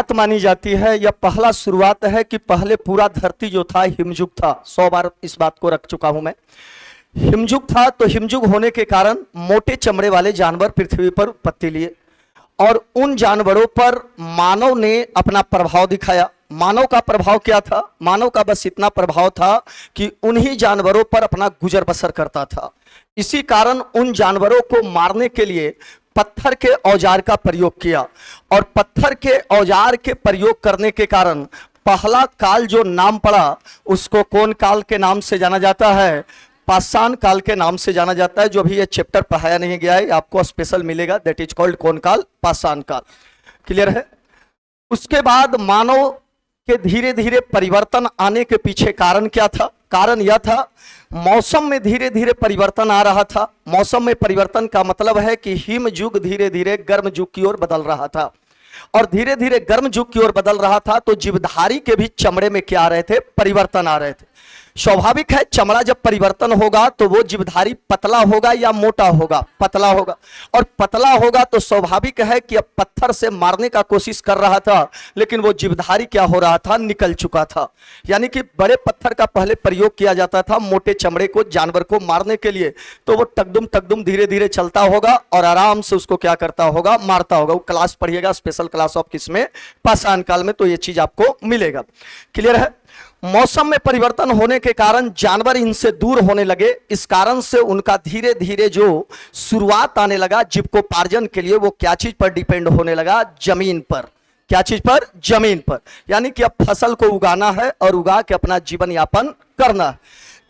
शुरुआत मानी जाती है, यह पहला शुरुआत है कि पहले पूरा धरती जो था हिमयुग था। 100 बार इस बात को रख चुका हूं मैं। हिमयुग था, तो हिमयुग होने के कारण मोटे चमड़े वाले जानवर पृथ्वी पर उत्पत्ति लिए और उन जानवरों पर मानव ने अपना प्रभाव दिखाया। मानव का प्रभाव क्या था? मानव का बस इतना प्रभाव था कि उन्हीं जानवरों पर अपना गुजर बसर करता था। इसी कारण उन जानवरों को मारने के लिए पत्थर के औजार का प्रयोग किया और पत्थर के औजार के प्रयोग करने के कारण पहला काल जो नाम पड़ा उसको कौन काल के नाम से जाना जाता है? पाषाण काल के नाम से जाना जाता है। जो भी ये चैप्टर पढ़ाया नहीं गया है आपको स्पेशल मिलेगा, दैट इज कॉल्ड कौन काल? पाषाण काल। क्लियर है? उसके बाद मानव के धीरे धीरे परिवर्तन आने के पीछे कारण क्या था? कारण यह था मौसम में धीरे धीरे परिवर्तन आ रहा था। मौसम में परिवर्तन का मतलब है कि हिम युग धीरे धीरे गर्म युग की ओर बदल रहा था और धीरे धीरे गर्म युग की ओर बदल रहा था, तो जीवधारी के भी चमड़े में क्या आ रहे थे? परिवर्तन आ रहे थे। स्वाभाविक है चमड़ा जब परिवर्तन होगा तो वो जीवधारी पतला होगा या मोटा होगा? पतला होगा। और पतला होगा तो स्वाभाविक है कि अब पत्थर से मारने का कोशिश कर रहा था, लेकिन वो जीवधारी क्या हो रहा था? निकल चुका था। यानी कि बड़े पत्थर का पहले प्रयोग किया जाता था मोटे चमड़े को जानवर को मारने के लिए, तो वो टकदुम धीरे धीरे चलता होगा और आराम से उसको क्या करता होगा? मारता होगा। वो क्लास पढ़िएगा, स्पेशल क्लास ऑफ किसमें? पाषाण काल में, तो ये चीज आपको मिलेगा। क्लियर है? मौसम में परिवर्तन होने के कारण जानवर इनसे दूर होने लगे। इस कारण से उनका धीरे धीरे जो शुरुआत आने लगा जीविकोपार्जन के लिए, वो क्या चीज पर डिपेंड होने लगा? जमीन पर। क्या चीज पर? जमीन पर। यानी कि अब फसल को उगाना है और उगा के अपना जीवन यापन करना है।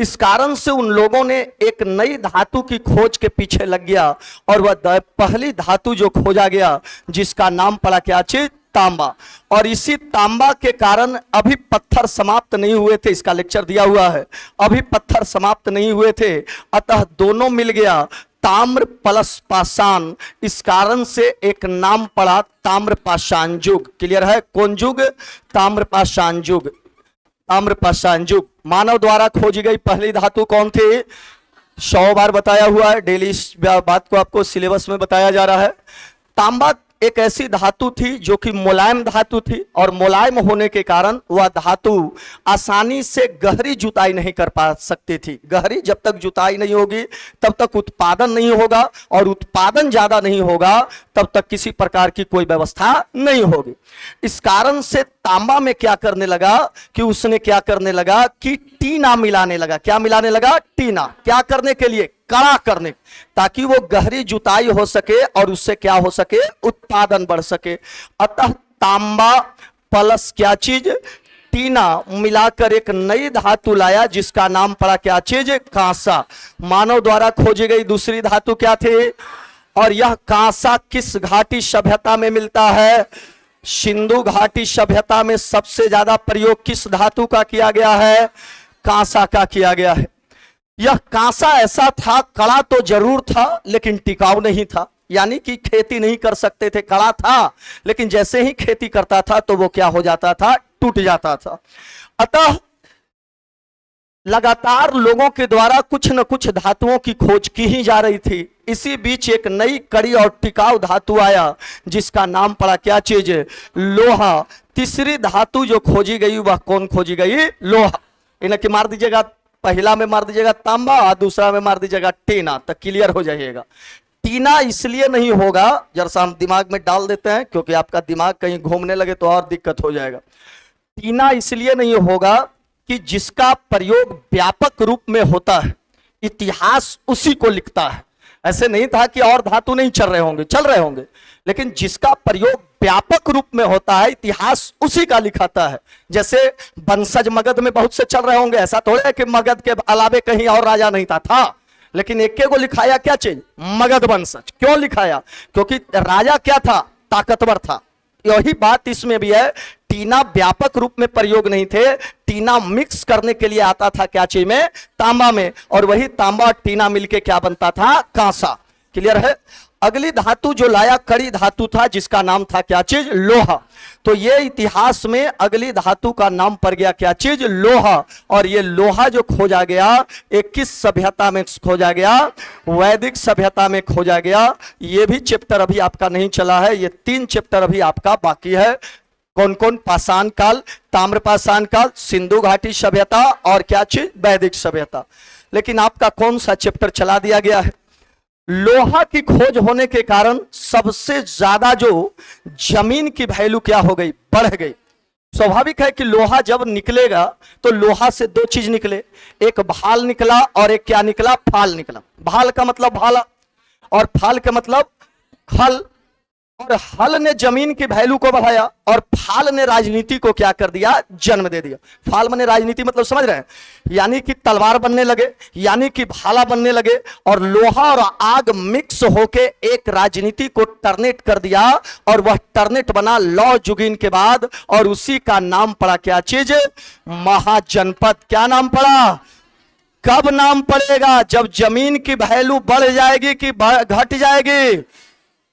इस कारण से उन लोगों ने एक नई धातु की खोज के पीछे लग गया और वह पहली धातु जो खोजा गया जिसका नाम पड़ा क्या चीज? तांबा। और इसी तांबा के कारण अभी पत्थर समाप्त नहीं हुए थे। इसका लेक्चर दिया हुआ है, अभी पत्थर समाप्त नहीं हुए थे, अतः दोनों मिल गया ताम्र प्लस पाषाण। इस कारण से एक नाम पड़ा ताम्र पाषाण युग। क्लियर है? कौन युग? ताम्र पाषाण युग। ताम्र पाषाण युग मानव द्वारा खोजी गई पहली धातु कौन थी? 100 बार बताया हुआ है, डेली इस बात को आपको सिलेबस में बताया जा रहा है। तांबा एक ऐसी धातु थी जो कि मुलायम धातु थी और मुलायम होने के कारण वह धातु आसानी से गहरी जुताई नहीं कर पा सकती थी। गहरी जब तक जुताई नहीं होगी तब तक उत्पादन नहीं होगा और उत्पादन ज्यादा नहीं होगा तब तक किसी प्रकार की कोई व्यवस्था नहीं होगी। इस कारण से तांबा में क्या करने लगा कि उसने क्या करने लगा कि टीना मिलाने लगा। क्या मिलाने लगा? टीना। क्या करने के लिए? कड़ा करने, ताकि वो गहरी जुताई हो सके और उससे क्या हो सके? उत्पादन बढ़ सके। अतः तांबा प्लस क्या चीज? टीना मिलाकर एक नई धातु लाया जिसका नाम पड़ा क्या चीज? कांसा। मानव द्वारा खोजी गई दूसरी धातु क्या थी? और यह कांसा किस घाटी सभ्यता में मिलता है? सिंधु घाटी सभ्यता में सबसे ज्यादा प्रयोग किस धातु का किया गया है? कांसा का किया गया है। यह कांसा ऐसा था, कड़ा तो जरूर था लेकिन टिकाऊ नहीं था। यानी कि खेती नहीं कर सकते थे, कड़ा था लेकिन जैसे ही खेती करता था तो वो क्या हो जाता था? टूट जाता था। अतः लगातार लोगों के द्वारा कुछ न कुछ धातुओं की खोज की ही जा रही थी। इसी बीच एक नई कड़ी और टिकाऊ धातु आया जिसका नाम पड़ा क्या चीज? लोहा। तीसरी धातु जो खोजी गई वह कौन खोजी गई? लोहा। इन्हें मार दीजिएगा, पहला में मार दीजिएगा तांबा और दूसरा में मार दीजिएगा टीना, तो क्लियर हो जाइएगा। टीना इसलिए नहीं होगा, जरा सा हम दिमाग में डाल देते हैं क्योंकि आपका दिमाग कहीं घूमने लगे तो और दिक्कत हो जाएगा। टीना इसलिए नहीं होगा कि जिसका प्रयोग व्यापक रूप में होता है इतिहास उसी को लिखता है। ऐसे नहीं था कि और धातु नहीं चल रहे होंगे, चल रहे होंगे, लेकिन जिसका प्रयोग व्यापक रूप में होता है इतिहास उसी का लिखाता है। जैसे वंशज मगध में बहुत से चल रहे होंगे, ऐसा थोड़ा है कि मगध के अलावे कहीं और राजा नहीं था, लेकिन एक को लिखाया क्या चीज? मगध वंशज। क्यों लिखाया? क्योंकि राजा क्या था? ताकतवर था। यही बात इसमें भी है। टीना व्यापक रूप में प्रयोग नहीं थे, टीना मिक्स करने के लिए आता था क्या चीज में? तांबा में, और वही तांबा और टीना मिलके क्या बनता था? कांसा। क्लियर है? अगली धातु जो लाया कड़ी धातु था जिसका नाम था क्या चीज? लोहा। तो ये इतिहास में अगली धातु का नाम पड़ गया क्या चीज? लोहा। और ये लोहा जो खोजा गया एक किस सभ्यता में खोजा गया? वैदिक सभ्यता में खोजा गया। ये भी चैप्टर अभी आपका नहीं चला है, ये 3 चैप्टर अभी आपका बाकी है। कौन कौन? पाषाण काल, ताम्र पाषाण काल, सिंधु घाटी सभ्यता और क्या चीज? वैदिक सभ्यता। लेकिन आपका कौन सा चैप्टर चला दिया गया है? लोहा की खोज होने के कारण सबसे ज्यादा जो जमीन की वैल्यू क्या हो गई? बढ़ गई। स्वाभाविक है कि लोहा जब निकलेगा तो लोहा से दो चीज निकले, एक भाल निकला और एक क्या निकला? फाल निकला। भाल का मतलब भाला और फाल का मतलब हल। और हल ने जमीन की वैल्यू को बढ़ाया और फाल ने राजनीति को क्या कर दिया? जन्म दे दिया। फाल माने राजनीति मतलब समझ रहे हैं? यानी कि तलवार बनने लगे, यानी कि भाला बनने लगे और लोहा और आग मिक्स होके एक राजनीति को टर्नेट कर दिया और वह टर्नेट बना लौ जुगीन के बाद और उसी का नाम पड़ा क्या चीज? महाजनपद। क्या नाम पड़ा? कब नाम पड़ेगा? जब जमीन की वैल्यू बढ़ जाएगी कि घट जाएगी?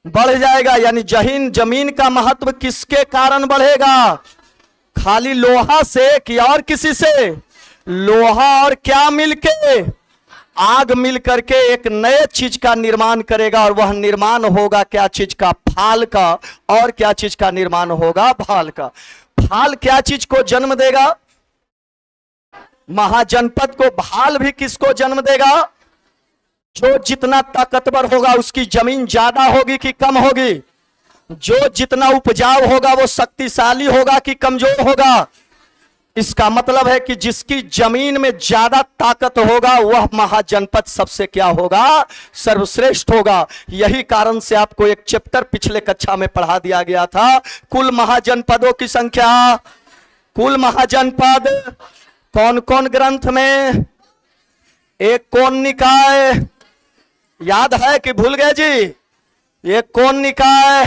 बढ़ जाएगा। यानी जमीन का महत्व किसके कारण बढ़ेगा? खाली लोहा से कि और किसी से? लोहा और क्या मिलके? आग मिल करके एक नए चीज का निर्माण करेगा और वह निर्माण होगा क्या चीज का? फाल का। और क्या चीज का निर्माण होगा? भाल का। फाल क्या चीज को जन्म देगा? महाजनपद को। भाल भी किसको जन्म देगा? जो जितना ताकतवर होगा उसकी जमीन ज्यादा होगी कि कम होगी? जो जितना उपजाऊ होगा वो शक्तिशाली होगा कि कमजोर होगा? इसका मतलब है कि जिसकी जमीन में ज्यादा ताकत होगा वह महाजनपद सबसे क्या होगा? सर्वश्रेष्ठ होगा। यही कारण से आपको एक चैप्टर पिछले कक्षा में पढ़ा दिया गया था, कुल महाजनपदों की संख्या। कुल महाजनपद कौन कौन ग्रंथ में? एक कौन निकाय? याद है कि भूल गए जी? एक कौन निकाय?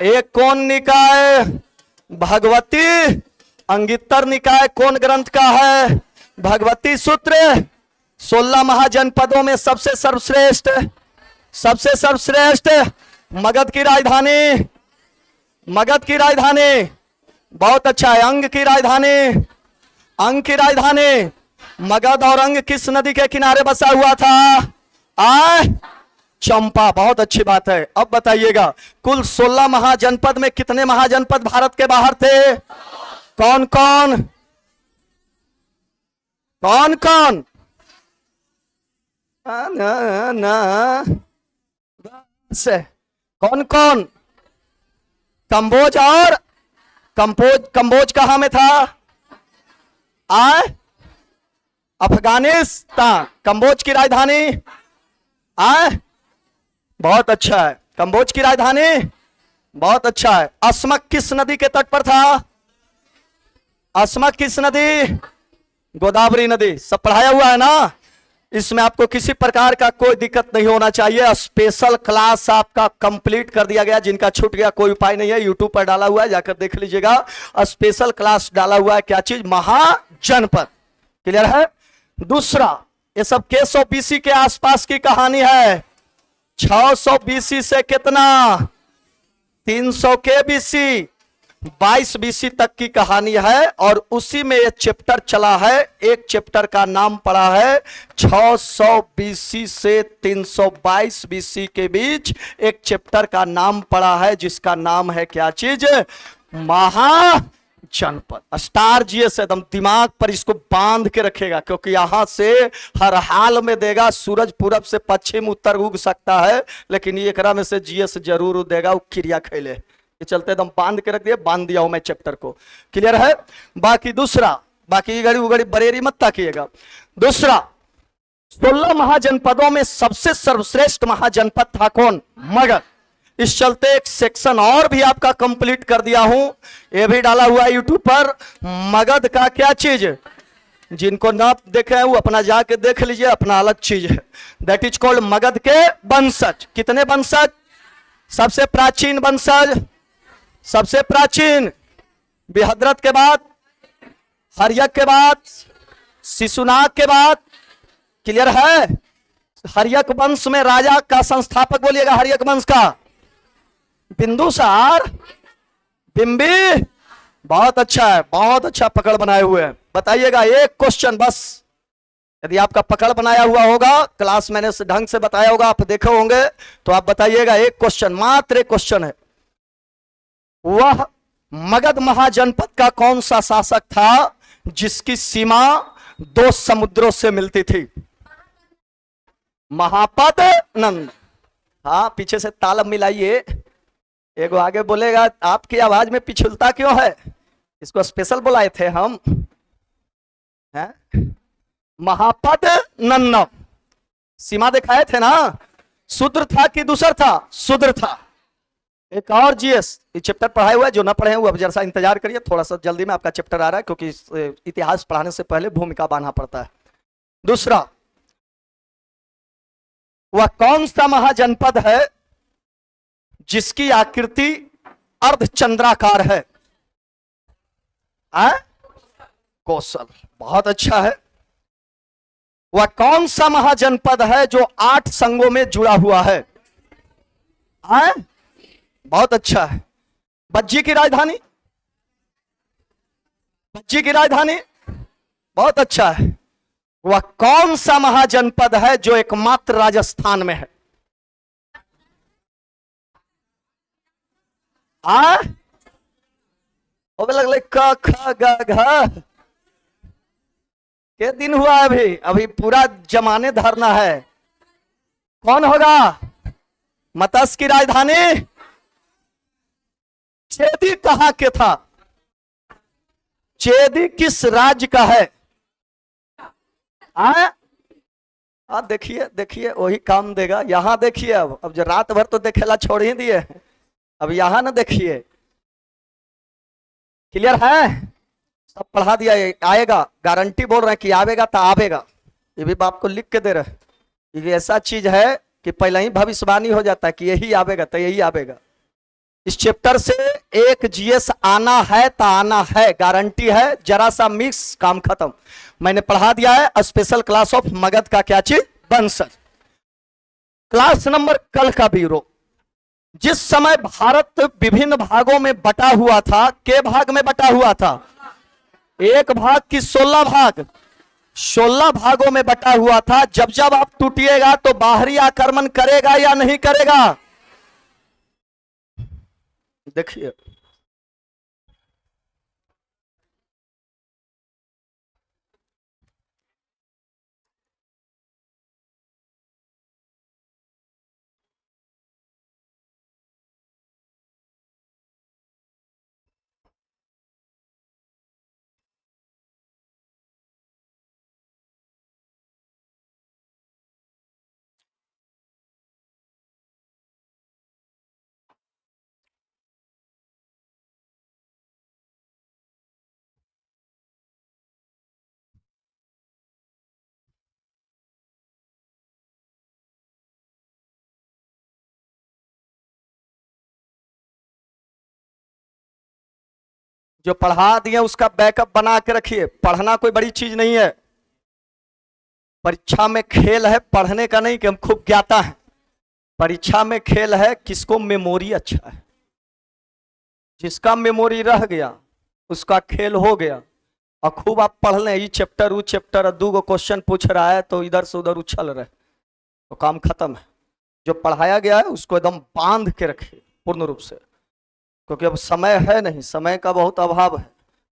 एक कौन निकाय? भगवती अंगितर निकाय कौन ग्रंथ का है? भगवती सूत्र। 16 महाजनपदों में सबसे सर्वश्रेष्ठ, सबसे सर्वश्रेष्ठ मगध की राजधानी। मगध की राजधानी बहुत अच्छा है। अंग की राजधानी, अंग की राजधानी। मगध और अंग किस नदी के किनारे बसा हुआ था? चंपा। बहुत अच्छी बात है। अब बताइएगा कुल 16 महाजनपद में कितने महाजनपद भारत के बाहर थे? कौन कौन? कौन कौन? कौन कौन? कंबोज और कंबोज कहां में था? अफगानिस्तान। कंबोज की राजधानी बहुत अच्छा है। कंबोज की राजधानी बहुत अच्छा है। अस्मक किस नदी के तट पर था? अस्मक किस नदी? गोदावरी नदी। सब पढ़ाया हुआ है ना? इसमें आपको किसी प्रकार का कोई दिक्कत नहीं होना चाहिए। स्पेशल क्लास आपका कंप्लीट कर दिया गया। जिनका छूट गया कोई उपाय नहीं है, यूट्यूब पर डाला हुआ है, जाकर देख लीजिएगा। स्पेशल क्लास डाला हुआ है। क्या चीज? महाजनपद। क्लियर है? दूसरा, ये सब K100 BC के आसपास की कहानी है। 600 BC से कितना? 300 के BC, 22 BC तक की कहानी है और उसी में एक चैप्टर चला है। एक चैप्टर का नाम पड़ा है 600 BC से 322 BC के बीच एक चैप्टर का नाम पड़ा है जिसका नाम है क्या चीज? महाजनपद। स्टार जीएस एकदम दिमाग पर इसको बांध के रखेगा क्योंकि यहां से हर हाल में देगा। सूरज पूरब से पश्चिम उत्तर उग सकता है लेकिन ये एकरा में से जीएस जरूर देगा। वो क्रिया खेले ये चलते एकदम बांध के रख दिया। बांध दिया हूं मैं चैप्टर को। क्लियर है? बाकी दूसरा, बाकी घड़ी उगड़ी बरेरी मत ताकिएगा। दूसरा, 16 महाजनपदों में सबसे सर्वश्रेष्ठ महाजनपद था कौन? मगध। इस चलते एक सेक्शन और भी आपका कंप्लीट कर दिया हूं, ये भी डाला हुआ है यूट्यूब पर। मगध का क्या चीज? जिनको ना देखे हैं वो अपना जाके देख लीजिए, अपना अलग चीज है। दैट इज कॉल्ड मगध के वंशज। कितने वंशज? सबसे प्राचीन वंशज, सबसे प्राचीन बिहद्रथ के बाद, हर्यक के बाद, शिशुनाग के बाद। क्लियर है? हर्यक वंश में राजा का संस्थापक बोलिएगा हर्यक वंश का? बिंदुसार, बिंबी। बहुत अच्छा है, बहुत अच्छा पकड़ बनाए हुए हैं। बताइएगा एक क्वेश्चन बस। यदि आपका पकड़ बनाया हुआ होगा, क्लास मैंने ढंग से बताया होगा, आप देखे होंगे, तो आप बताइएगा एक क्वेश्चन, मात्र एक क्वेश्चन है। वह मगध महाजनपद का कौन सा शासक था जिसकी सीमा दो समुद्रों से मिलती थी? महापद नंद। हाँ, पीछे से ताल मिलाइए। एगो आगे बोलेगा आपकी आवाज में पिछुलता क्यों है? इसको स्पेशल बुलाए थे हम, हैं? महापद नंद सीमा दिखाए थे ना। शूद्र था कि दूसर था? शूद्र था। एक और जीएस चैप्टर पढ़ाए हुआ है, जो ना पढ़े हुए अब जरा इंतजार करिए, थोड़ा सा जल्दी में आपका चैप्टर आ रहा है, क्योंकि इतिहास पढ़ाने से पहले भूमिका बांधना पड़ता है। दूसरा, वह कौन सा महाजनपद है जिसकी आकृति अर्धचंद्राकार है? कौशल, बहुत अच्छा है। वह कौन सा महाजनपद है जो 8 संघों में जुड़ा हुआ है? बहुत अच्छा है। बज्जी की राजधानी? बज्जी की राजधानी, बहुत अच्छा है। वह कौन सा महाजनपद है जो एकमात्र राजस्थान में है? लगले क ख ग घ। के दिन हुआ अभी पूरा जमाने धरना है। कौन होगा? मत्स्य की राजधानी? चेदी कहां के था? चेदी किस राज्य का है? देखिए देखिए, वही काम देगा। यहां देखिए, अब जो रात भर तो देखेला छोड़ ही दिए, अब यहां ना देखिए। क्लियर है? सब पढ़ा दिया, आएगा, गारंटी बोल रहे हैं कि आवेगा तो आवेगा। ये भी बाप को लिख के दे रहे। ये ऐसा चीज है कि पहले ही भविष्यवाणी हो जाता है कि यही आवेगा तो यही आवेगा। इस चैप्टर से एक जीएस आना है तो आना है, गारंटी है। जरा सा मिक्स, काम खत्म। मैंने पढ़ा दिया है स्पेशल क्लास ऑफ मगध का क्या चीज? वंशज। क्लास नंबर कल का ब्यूरो। जिस समय भारत विभिन्न भागों में बटा हुआ था, के भाग में बटा हुआ था? एक भाग की 16 भाग? 16 भागों में बटा हुआ था। जब जब आप टूटिएगा तो बाहरी आक्रमण करेगा या नहीं करेगा? देखिए, जो पढ़ा दिए उसका बैकअप बना के रखिए। पढ़ना कोई बड़ी चीज नहीं है। परीक्षा में खेल है पढ़ने का नहीं कि हम खूब ज्ञाता है। परीक्षा में खेल है किसको मेमोरी अच्छा है। जिसका मेमोरी रह गया उसका खेल हो गया। और खूब आप पढ़ लें, ये चैप्टर वो चैप्टर, 2 क्वेश्चन पूछ रहा है तो इधर से उधर उछल रहे तो काम खत्म है। जो पढ़ाया गया है उसको एकदम बांध के रखिए पूर्ण रूप से, क्योंकि अब समय है नहीं, समय का बहुत अभाव है।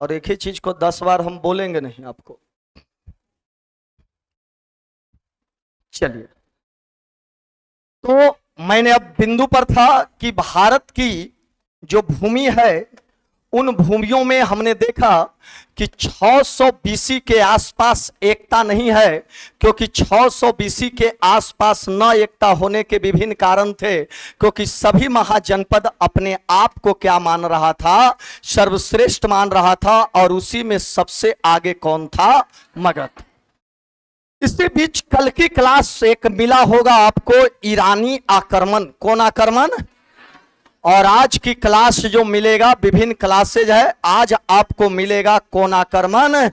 और एक ही चीज को 10 बार हम बोलेंगे नहीं आपको। चलिए, तो मैंने अब बिंदु पर था कि भारत की जो भूमि है उन भूमियों में हमने देखा कि 600 बीसी के आसपास एकता नहीं है, क्योंकि 600 बीसी के आसपास न एकता होने के विभिन्न कारण थे। क्योंकि सभी महाजनपद अपने आप को क्या मान रहा था? सर्वश्रेष्ठ मान रहा था। और उसी में सबसे आगे कौन था? मगध। इसी बीच कल की क्लास एक मिला होगा आपको, ईरानी आक्रमण। कौन आक्रमण? और आज की क्लास जो मिलेगा, विभिन्न क्लासेज है, आज आपको मिलेगा कौन आक्रमण?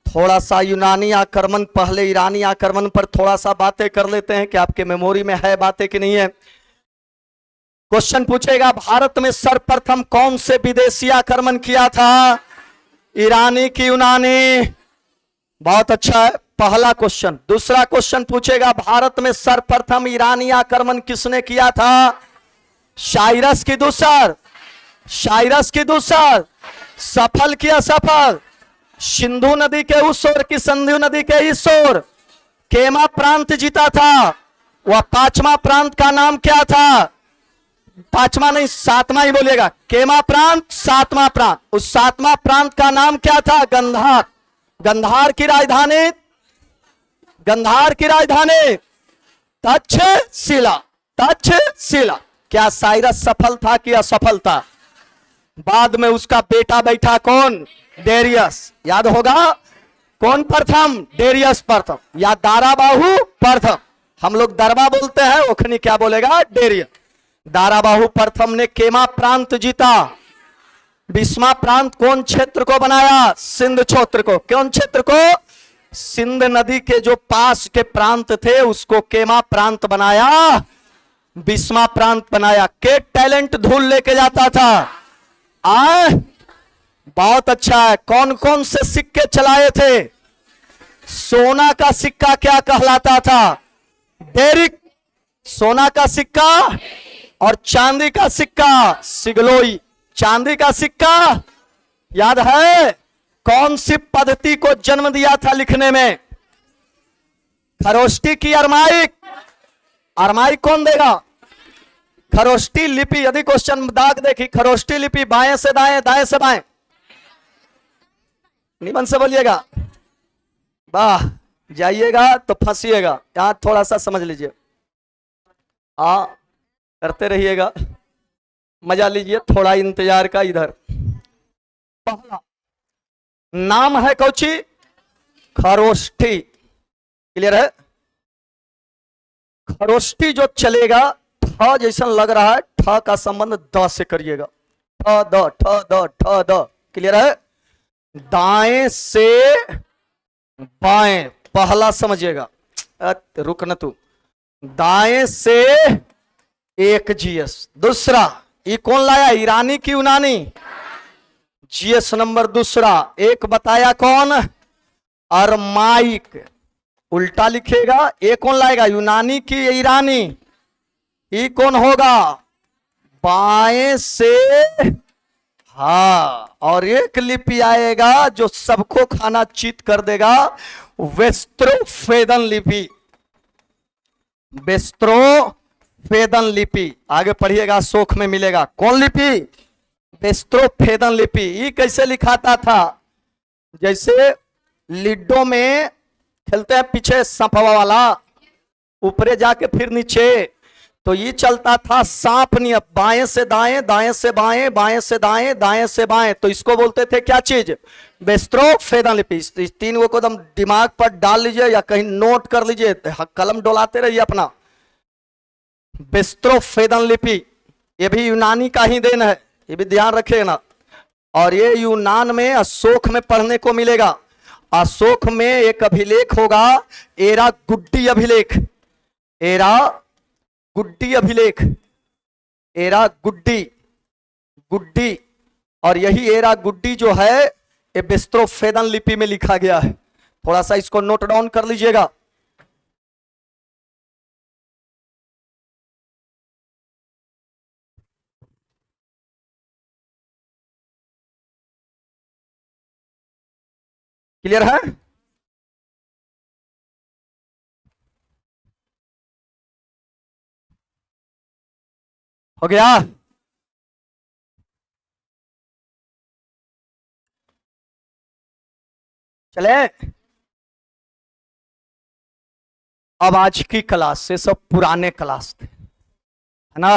थोड़ा सा यूनानी आक्रमण, पहले ईरानी आक्रमण पर थोड़ा सा बातें कर लेते हैं कि आपके मेमोरी में है बातें कि नहीं है। क्वेश्चन पूछेगा, भारत में सर्वप्रथम कौन से विदेशी आक्रमण किया था? ईरानी की यूनानी? बहुत अच्छा है, पहला क्वेश्चन। दूसरा क्वेश्चन पूछेगा, भारत में सर्वप्रथम ईरानी आक्रमण किसने किया था? साइरस की दूसर? साइरस की दूसर, सफल की असफल, सिंधु नदी के उस ओर की सिंधु नदी के इस ओर केमा प्रांत जीता था। वह पांचवा प्रांत का नाम क्या था? पांचवा नहीं, सातवां ही बोलिएगा। केमा प्रांत सातवां प्रांत, उस सातवां प्रांत का नाम क्या था? गंधार। गंधार की राजधानी, गंधार की राजधानी तक्षशिला। तक्षशिला। क्या साइरस सफल था कि असफल था? बाद में उसका बेटा बैठा कौन? डेरियस। याद होगा कौन प्रथम? डेरियस प्रथम या दाराबाहु प्रथम। हम लोग दरबा बोलते हैं, ओखनी क्या बोलेगा? डेरियस। दाराबाहु प्रथम ने केमा प्रांत जीता। 20वां प्रांत कौन क्षेत्र को बनाया? सिंध क्षेत्र को। कौन क्षेत्र को? सिंध नदी के जो पास के प्रांत थे उसको केमा प्रांत बनाया, 20वां प्रांत बनाया। के टैलेंट धूल लेके जाता था। बहुत अच्छा है। कौन कौन से सिक्के चलाए थे? सोना का सिक्का क्या कहलाता था? डेरिक। सोना का सिक्का। और चांदी का सिक्का सिगलोई। चांदी का सिक्का याद है? कौन सी पद्धति को जन्म दिया था लिखने में? खरोष्टी की अरमाइक। अरमाइक कौन देगा? खरोष्टी लिपि। यदि क्वेश्चन दाग देखी, खरोष्टी लिपि बाएं से दाएं, दाएं से बाएं, निमन से बोलिएगा। वाह, जाइएगा तो फंसिएगा। यहां थोड़ा सा समझ लीजिए। करते रहिएगा, मजा लीजिए, थोड़ा इंतजार का। इधर पहला नाम है कौची? खरोष्टी। क्लियर है? खरोष्टी जो चलेगा, ठ जैसा लग रहा है, ठ का संबंध द से करिएगा। ठ द, ठ द, ठ द। क्लियर है? दाएं से बाएं, पहला समझिएगा। रुक न तू। दाएं से एक जीएस। दूसरा, ये कौन लाया? ईरानी की यूनानी? जीएस नंबर दूसरा। एक बताया कौन? अरमाइक। उल्टा लिखेगा। एक कौन लाएगा? यूनानी की ईरानी? ये कौन होगा? बाएं से। हाँ, और एक लिपि आएगा जो सबको खाना चित कर देगा, वेस्त्रोफेदन लिपि। वेस्त्रोफेदन लिपि। आगे पढ़िएगा, शोक में मिलेगा। कौन लिपि? वेस्त्रोफेदन लिपि। ये कैसे लिखाता था? जैसे लिडो में खेलते हैं, पीछे सांपवा वाला, ऊपरे जाके फिर नीचे, तो ये चलता था सांप नियम, बाएं से दाएं, दाएं से बाएं, बाएं से दाएं, दाएं से बाएं। तो इसको बोलते थे क्या चीज? वेस्त्रोफेदन लिपि। इस तीन को एकदम दिमाग पर डाल लीजिए या कहीं नोट कर लीजिए, कलम डोलाते रहिए अपना। वेस्त्रोफेदन लिपि ये भी यूनानी का ही देन है, ये भी ध्यान रखिए ना। और ये यूनान में अशोक में पढ़ने को मिलेगा। अशोक में एक अभिलेख होगा, एरा गुड्डी अभिलेख। एरा गुड्डी अभिलेख। एरा गुड्डी, गुड्डी। और यही एरा गुड्डी जो है ये वेस्त्रोफेदन लिपि में लिखा गया है। थोड़ा सा इसको नोट डाउन कर लीजिएगा। क्लियर है? हो गया? चले अब आज की क्लास से, सब पुराने क्लास थे, है ना।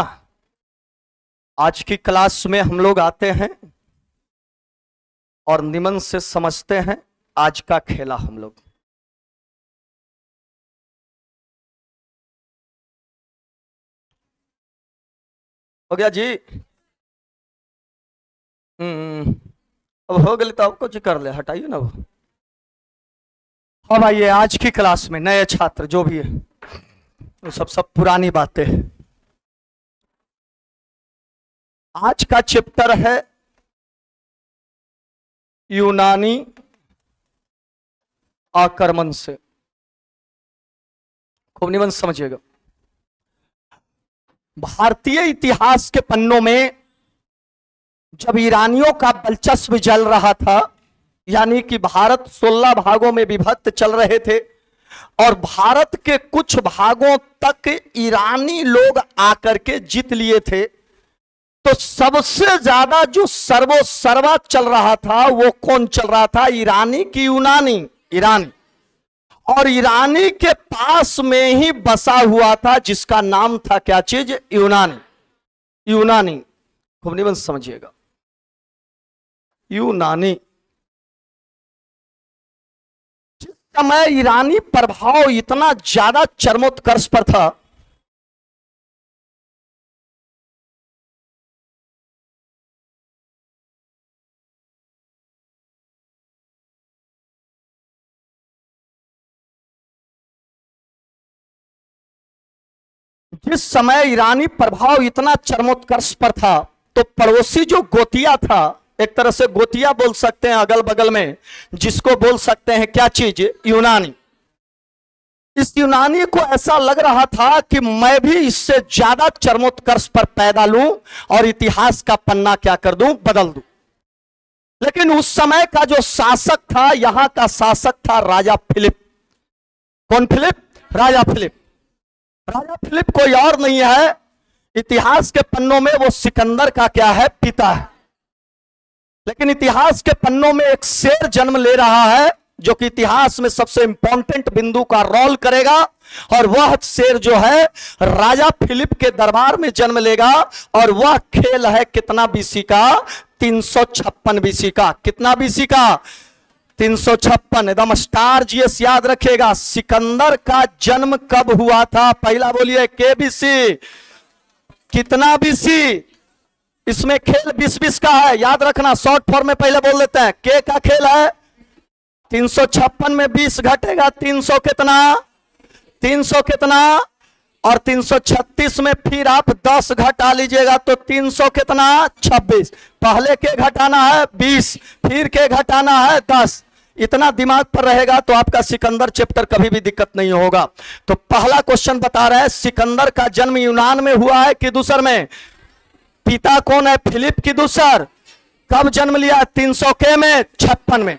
आज की क्लास में हम लोग आते हैं और निमन से समझते हैं आज का खेला हम लोग। हो गया जी? अब हो गई तो अब कुछ कर ले, हटाइए ना वो। अब आइए आज की क्लास में नए छात्र जो भी है वो सब पुरानी बातें हैं। आज का चैप्टर है यूनानी आक्रमण से। खूब निमन समझिएगा। भारतीय इतिहास के पन्नों में जब ईरानियों का बलचस्प जल रहा था, यानी कि भारत 16 भागों में विभक्त चल रहे थे और भारत के कुछ भागों तक ईरानी लोग आकर के जीत लिए थे, तो सबसे ज्यादा जो सर्वा चल रहा था वो कौन चल रहा था, ईरानी की यूनानी? ईरानी। और ईरानी के पास में ही बसा हुआ था जिसका नाम था क्या चीज? यूनानी। यूनानी खूब निबंध समझिएगा, यूनानी। जिस समय ईरानी प्रभाव इतना ज्यादा चरमोत्कर्ष पर था, जिस समय ईरानी प्रभाव इतना चरमोत्कर्ष पर था, तो पड़ोसी जो गोतिया था, एक तरह से गोतिया बोल सकते हैं अगल बगल में, जिसको बोल सकते हैं क्या चीज? यूनानी। इस यूनानी को ऐसा लग रहा था कि मैं भी इससे ज्यादा चरमोत्कर्ष पर पैदा लूं और इतिहास का पन्ना क्या कर दूं? बदल दूं। लेकिन उस समय का जो शासक था, यहां का शासक था राजा फिलिप। कौन फिलिप? राजा फिलिप। राजा फिलिप कोई और नहीं है, इतिहास के पन्नों में वो सिकंदर का क्या है? पिता है। लेकिन इतिहास के पन्नों में एक शेर जन्म ले रहा है जो कि इतिहास में सबसे इंपॉर्टेंट बिंदु का रोल करेगा, और वह शेर जो है राजा फिलिप के दरबार में जन्म लेगा, और वह खेल है कितना बीसी का? 356 बीसी का। कितना बीसी का? 356। एकदम स्टार जीएस याद रखेगा। सिकंदर का जन्म कब हुआ था? पहला बोलिए, के बीसी। कितना बीसी? इसमें खेल 20-20 का है, याद रखना। शॉर्ट फॉर्म में पहले बोल देते हैं, के का खेल है 356 में 20 घटेगा 300 कितना? 300 कितना? और 336 में फिर आप 10 घटा लीजिएगा तो 300 कितना? 26। पहले के घटाना है 20, फिर के घटाना है 10। इतना दिमाग पर रहेगा तो आपका सिकंदर चैप्टर कभी भी दिक्कत नहीं होगा। तो पहला क्वेश्चन बता रहा है, सिकंदर का जन्म यूनान में हुआ है कि दूसर में? पिता कौन है? फिलिप की दूसर। कब जन्म लिया? 300 के में 56 में।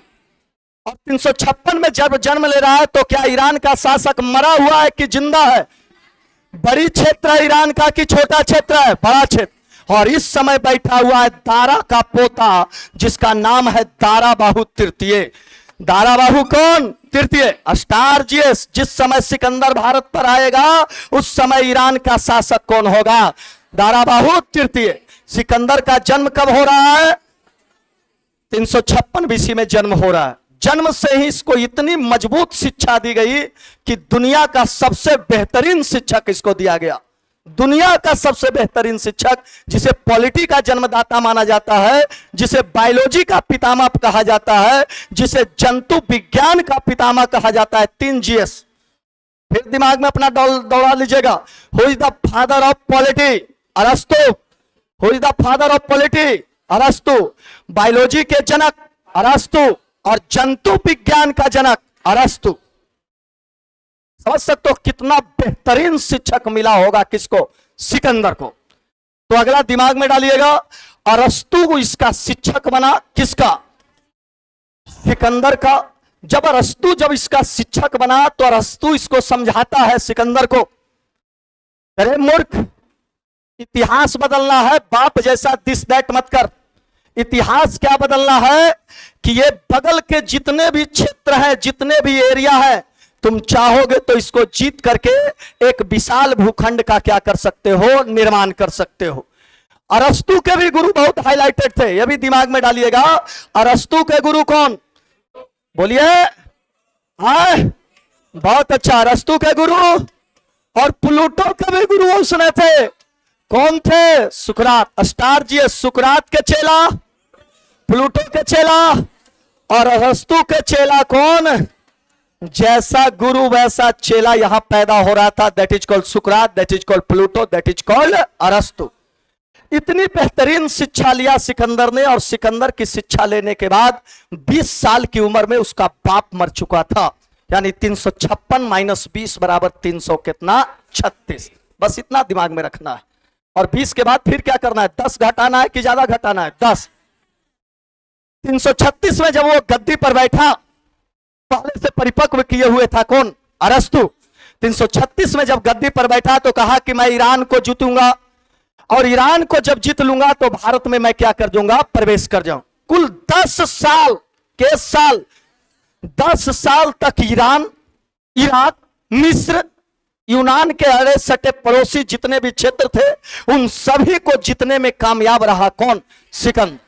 और 356 में जब जन्म ले रहा है तो क्या ईरान का शासक मरा हुआ है कि जिंदा है? बड़ी क्षेत्र है ईरान का कि छोटा क्षेत्र है? बड़ा क्षेत्र। और इस समय बैठा हुआ है दारा का पोता, जिसका नाम है दाराबाहु तृतीय। दाराबाहु कौन? तृतीय। Star GS. जिस समय सिकंदर भारत पर आएगा उस समय ईरान का शासक कौन होगा? दाराबाहु तृतीय। सिकंदर का जन्म कब हो रहा है? 356 बीसी में जन्म हो रहा है। जन्म से ही इसको इतनी मजबूत शिक्षा दी गई कि दुनिया का सबसे बेहतरीन शिक्षक इसको दिया गया। दुनिया का सबसे बेहतरीन शिक्षक, जिसे पॉलिटी का जन्मदाता माना जाता है, जिसे बायोलॉजी का पितामह कहा जाता है, जिसे जंतु विज्ञान का पितामह कहा जाता है। 3 जीएस फिर दिमाग में अपना दौड़ा लीजिएगा। Who is the father of polity? अरस्तु। Who is the father of polity? अरस्तु। बायोलॉजी के जनक अरस्तु, और जंतु विज्ञान का जनक अरस्तु। समझ सकते हो कितना बेहतरीन शिक्षक मिला होगा किसको? सिकंदर को। तो अगला दिमाग में डालिएगा, अरस्तु इसका शिक्षक बना। किसका? सिकंदर का। जब अरस्तु जब इसका शिक्षक बना तो अरस्तु इसको समझाता है सिकंदर को, अरे मूर्ख, इतिहास बदलना है, बाप जैसा दिस दैट मत कर। इतिहास क्या बदलना है कि ये बगल के जितने भी क्षेत्र हैं, जितने भी एरिया है, तुम चाहोगे तो इसको जीत करके एक विशाल भूखंड का क्या कर सकते हो? निर्माण कर सकते हो। अरस्तु के भी गुरु बहुत हाईलाइटेड थे, यह भी दिमाग में डालिएगा। अरस्तु के गुरु कौन? बोलिए। बहुत अच्छा। अरस्तु के गुरु और प्लूटो के भी गुरु उसने थे। कौन थे? सुकरात। स्टार जी। सुकरात के चेला, प्लूटो के चेला, और अरस्तु के चेला कौन? जैसा गुरु वैसा चेला यहां पैदा हो रहा था। That is called Sukrat, that is called Pluto, that is called अरस्तु। इतनी बेहतरीन शिक्षा लिया सिकंदर ने, और सिकंदर की शिक्षा लेने के बाद 20 साल की उम्र में उसका बाप मर चुका था। यानी 356 - 20 बराबर 300 कितना? 36। बस इतना दिमाग में रखना है। और 20 के बाद फिर क्या करना है, 10 घटाना है कि ज्यादा घटाना है, 10। 336 में जब वो गद्दी पर बैठा, पहले से परिपक्व किए हुए था कौन, अरस्तु। 336 में जब गद्दी पर बैठा तो कहा कि मैं ईरान को जीतूंगा, और ईरान को जब जीत लूंगा तो भारत में मैं क्या कर दूंगा, प्रवेश कर जाऊं। कुल 10 साल के साल, 10 साल तक ईरान, इराक, मिस्र, यूनान के अड़े सटे पड़ोसी जितने भी क्षेत्र थे, उन सभी को जीतने में कामयाब रहा कौन, सिकंदर।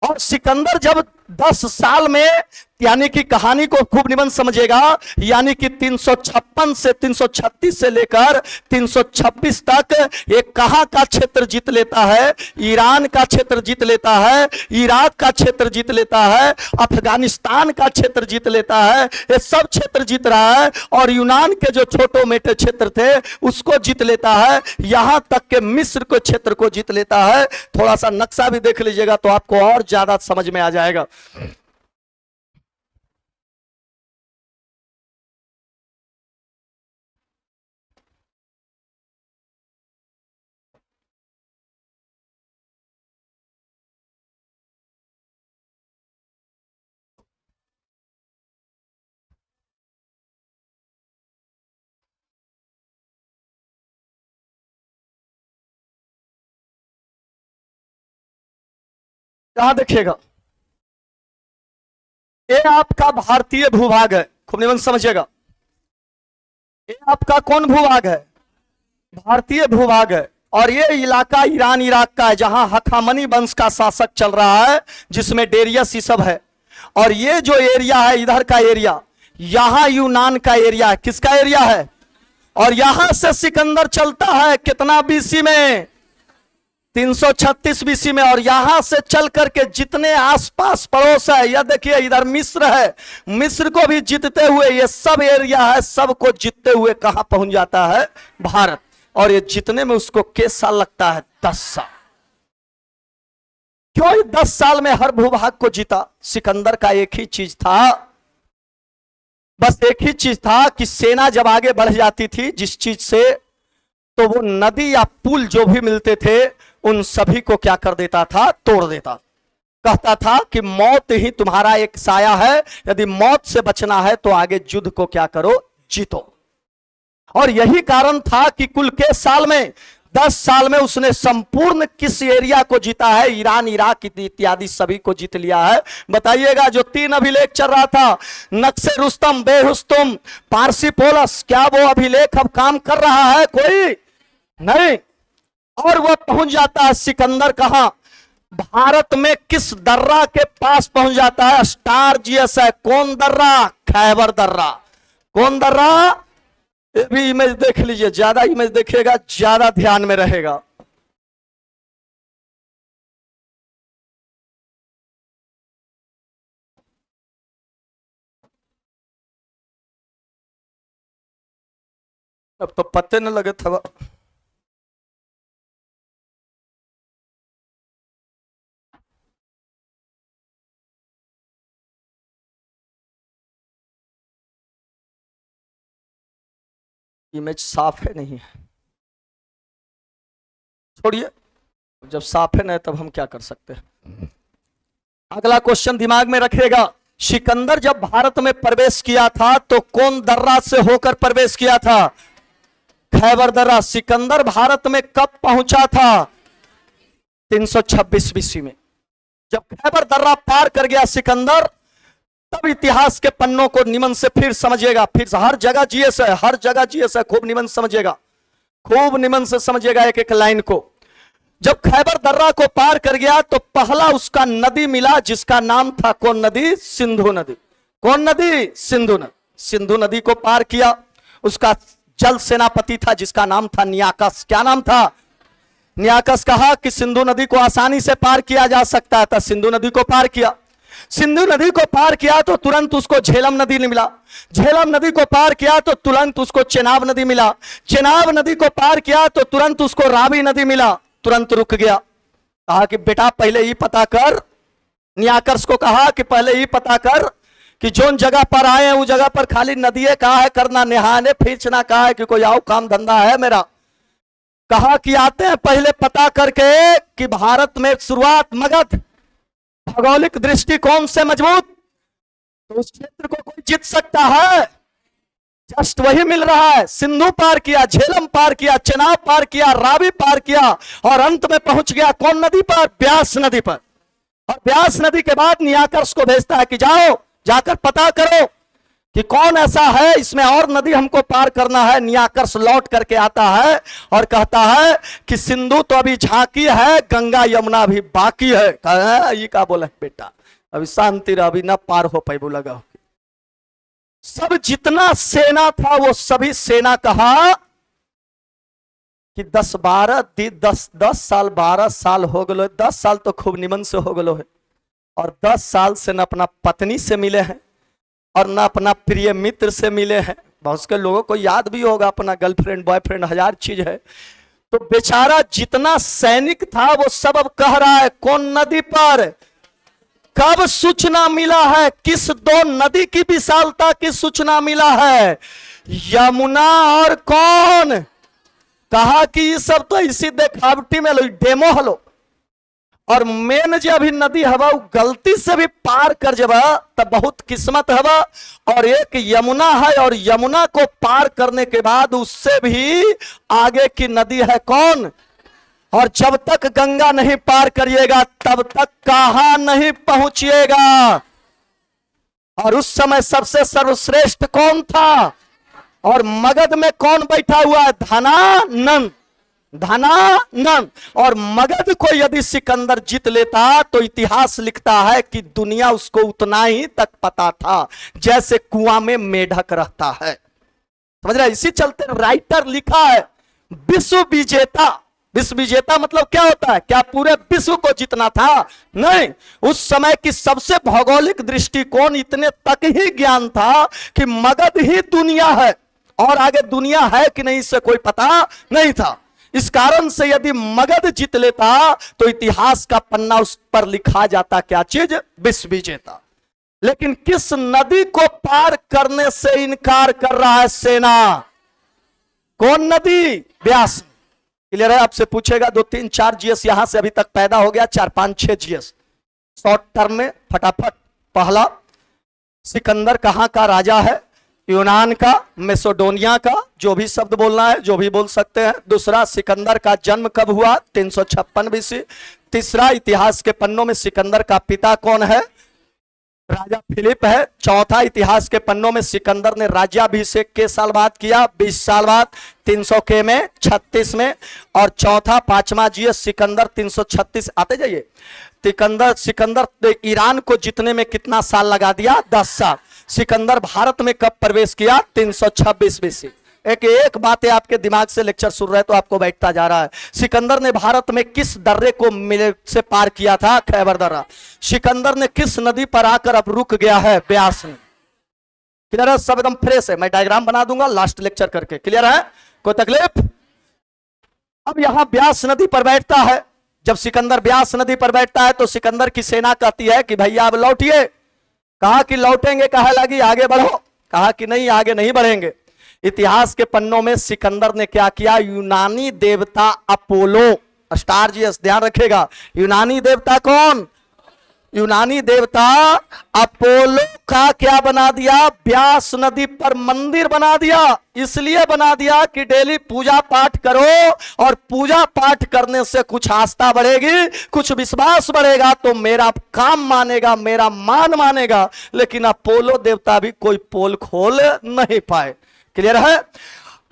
और सिकंदर जब 10 साल में, यानी कि कहानी को खूब निबंध समझेगा, यानी कि 356 से 336 से लेकर 326 तक ये कहां का क्षेत्र जीत लेता है, ईरान का क्षेत्र जीत लेता है, इराक का क्षेत्र जीत लेता है, अफगानिस्तान का क्षेत्र जीत लेता है, ये सब क्षेत्र जीत रहा है। और यूनान के जो छोटे मोटे क्षेत्र थे उसको जीत लेता है, यहां तक के मिस्र के क्षेत्र को जीत लेता है। थोड़ा सा नक्शा भी देख लीजिएगा तो आपको और ज्यादा समझ में आ जाएगा। यहां देखिएगा, ये आपका भारतीय भूभाग है, खूब निबंध समझिएगा। ये आपका कौन भूभाग है, भारतीय भूभाग है। और ये इलाका ईरान इराक का है, जहां हखामनी वंश का शासक चल रहा है, जिसमें डेरियस ये सब है। और ये जो एरिया है, इधर का एरिया, यहां यूनान का एरिया है। किसका एरिया है, और यहां से सिकंदर चलता है कितना बीसी में, 336 बीसी में। और यहां से चल करके जितने आसपास पड़ोस है, यह देखिए इधर मिस्र है, मिस्र को भी जीतते हुए, ये सब एरिया है, सबको जीतते हुए कहां पहुंच जाता है, भारत। और ये जीतने में उसको कितने साल लगता है, 10 साल। क्यों 10 साल में हर भूभाग को जीता? सिकंदर का एक ही चीज था, बस एक ही चीज था कि सेना जब आगे बढ़ जाती थी जिस चीज से, तो वो नदी या पुल जो भी मिलते थे उन सभी को क्या कर देता था, तोड़ देता। कहता था कि मौत ही तुम्हारा एक साया है, यदि मौत से बचना है तो आगे युद्ध को क्या करो, जीतो। और यही कारण था कि कुल के साल में, 10 साल में उसने संपूर्ण किस एरिया को जीता है, ईरान इराक इत्यादि सभी को जीत लिया है। बताइएगा, जो 3 अभिलेख चल रहा था, नक्शे रुस्तम, बेरुस्तम, पारसी पोलस, क्या वो अभिलेख अब काम कर रहा है? कोई नहीं। और वह पहुंच जाता है सिकंदर कहां, भारत में किस दर्रा के पास पहुंच जाता है, स्टार जीएस है। कौन दर्रा, खैबर दर्रा। कौन दर्रा, ये भी इमेज देख लीजिए, ज्यादा इमेज देखिएगा ज्यादा ध्यान में रहेगा। अब तो पत्ते न लगे था। इमेज साफ है नहीं है, छोड़िए, जब साफ है ना तब हम क्या कर सकते हैं। अगला क्वेश्चन दिमाग में रखिएगा, सिकंदर जब भारत में प्रवेश किया था तो कौन दर्रा से होकर प्रवेश किया था, खैबर दर्रा। सिकंदर भारत में कब पहुंचा था, 326 बीसी में। जब खैबर दर्रा पार कर गया सिकंदर, तब इतिहास के पन्नों को निमन से फिर समझिएगा। फिर हर जगह जीएस है, हर जगह जीएस है, खूब निमन समझिएगा, खूब निमन से समझिएगा एक एक लाइन को। जब खैबर दर्रा को पार कर गया तो पहला उसका नदी मिला, जिसका नाम था कौन नदी, सिंधु नदी। कौन नदी, सिंधु नदी। सिंधु नदी को पार किया, उसका जल सेनापति था जिसका नाम था नियाकस। क्या नाम था, नियाकस। कहा कि सिंधु नदी को आसानी से पार किया जा सकता है, तो सिंधु नदी को पार किया। सिंधु नदी को पार किया तो तुरंत उसको झेलम नदी नहीं मिला। झेलम नदी को पार किया तो तुरंत उसको चेनाब नदी मिला। चेनाब नदी को पार किया तो तुरंत उसको रावी नदी मिला। तुरंत रुक गया, कहा कि बेटा पहले ही पता कर, नियाकर्स को कहा कि पहले ही पता कर कि जोन जगह पर आए हैं उस जगह पर खाली नदी कहा है करना, नहाने खींचना कहा है कि कोई आओ काम धंधा है मेरा। कहा कि आते हैं पहले पता करके कि भारत में शुरुआत मगध भौगोलिक दृष्टिकोण से मजबूत, तो उस क्षेत्र को कोई जीत सकता है? जस्ट वही मिल रहा है। सिंधु पार किया, झेलम पार किया, चेनाब पार किया, रावी पार किया और अंत में पहुंच गया कौन नदी पर? ब्यास नदी पर। और ब्यास नदी के बाद नियाकर्ष को भेजता है कि जाओ जाकर पता करो कि कौन ऐसा है, इसमें और नदी हमको पार करना है। नियाकर्ष लौट करके आता है और कहता है कि सिंधु तो अभी झांकी है, गंगा यमुना भी बाकी है। ये क्या बोला बेटा, अभी शांति रह, अभी ना पार हो पाई लगा। सब जितना सेना था वो सभी सेना कहा कि 10 साल 12 साल हो गए। 10 साल तो खूब निमन से हो गए है और 10 साल से न अपना पत्नी से मिले हैं और न अपना प्रिय मित्र से मिले हैं। बहुत के लोगों को याद भी होगा अपना गर्लफ्रेंड बॉयफ्रेंड, हजार चीज है। तो बेचारा जितना सैनिक था वो सब अब कह रहा है कौन नदी पर कब सूचना मिला है, किस दो नदी की विशालता की सूचना मिला है? यमुना और कौन? कहा कि ये सब तो इसी देखावटी में लो, डेमो हलो। और मेन जो अभी नदी हवा गलती से भी पार कर जब तब बहुत किस्मत हवा। और एक यमुना है और यमुना को पार करने के बाद उससे भी आगे की नदी है कौन? और जब तक गंगा नहीं पार करिएगा तब तक कहां नहीं पहुंचिएगा। और उस समय सबसे सर्वश्रेष्ठ कौन था? और मगध में कौन बैठा हुआ है? धनानंद। धनानंद। और मगध को यदि सिकंदर जीत लेता तो इतिहास लिखता है कि दुनिया उसको उतना ही तक पता था जैसे कुआं में मेढक रहता है। समझ रहे? इसी चलते राइटर लिखा है विश्व विजेता। विश्व विजेता मतलब क्या होता है? क्या पूरे विश्व को जीतना था? नहीं, उस समय की सबसे भौगोलिक दृष्टिकोण इतने तक ही ज्ञान था कि मगध ही दुनिया है और आगे दुनिया है कि नहीं इससे कोई पता नहीं था। इस कारण से यदि मगध जीत लेता तो इतिहास का पन्ना उस पर लिखा जाता क्या चीज? विश्व विजेता। लेकिन किस नदी को पार करने से इनकार कर रहा है सेना? कौन नदी? ब्यास। क्लियर है? आपसे पूछेगा 2-3-4 जीएस यहां से अभी तक पैदा हो गया, 4-5-6 जीएस शॉर्ट टर्म में फटाफट। पहला, सिकंदर कहां का राजा है? यूनान का, मेसोडोनिया का, जो भी शब्द बोलना है जो भी बोल सकते हैं। दूसरा, सिकंदर का जन्म कब हुआ? 356 बीसी। तीसरा, इतिहास के पन्नों में सिकंदर का पिता कौन है? राजा फिलिप है। चौथा, इतिहास के पन्नों में सिकंदर ने राज्याभिषेक के साल बाद किया? 20 साल बाद, 300 के में, 36 में। और चौथा, पांचवा जीएस सिकंदर 336 आते जाइए। सिकंदर ईरान को जीतने में कितना साल लगा दिया? 10 साल। सिकंदर भारत में कब प्रवेश किया? 326 बीसी। एक बात है, आपके दिमाग से लेक्चर सुन रहे तो आपको बैठता जा रहा है। सिकंदर ने भारत में किस दर्रे को मिले से पार किया था? खैबर दर्रा। सिकंदर ने किस नदी पर आकर अब रुक गया है? ब्यास में। क्लियर है? सब एकदम फ्रेश है। मैं डायग्राम बना दूंगा लास्ट लेक्चर करके। क्लियर है? कोई तकलीफ? अब यहां ब्यास नदी पर बैठता है। जब सिकंदर ब्यास नदी पर बैठता है तो सिकंदर की सेना कहती है कि भैया अब लौटिए। कहा कि लौटेंगे, कहा लगी आगे बढ़ो। कहा कि नहीं, आगे नहीं बढ़ेंगे। इतिहास के पन्नों में सिकंदर ने क्या किया? यूनानी देवता अपोलो, स्टार जीएस ध्यान रखेगा। यूनानी देवता कौन? यूनानी देवता अपोलो का क्या बना दिया? ब्यास नदी पर मंदिर बना दिया। इसलिए बना दिया कि डेली पूजा पाठ करो और पूजा पाठ करने से कुछ आस्था बढ़ेगी, कुछ विश्वास बढ़ेगा तो मेरा काम मानेगा, मेरा मान मानेगा। लेकिन अपोलो देवता भी कोई पोल खोल नहीं पाए। क्लियर है?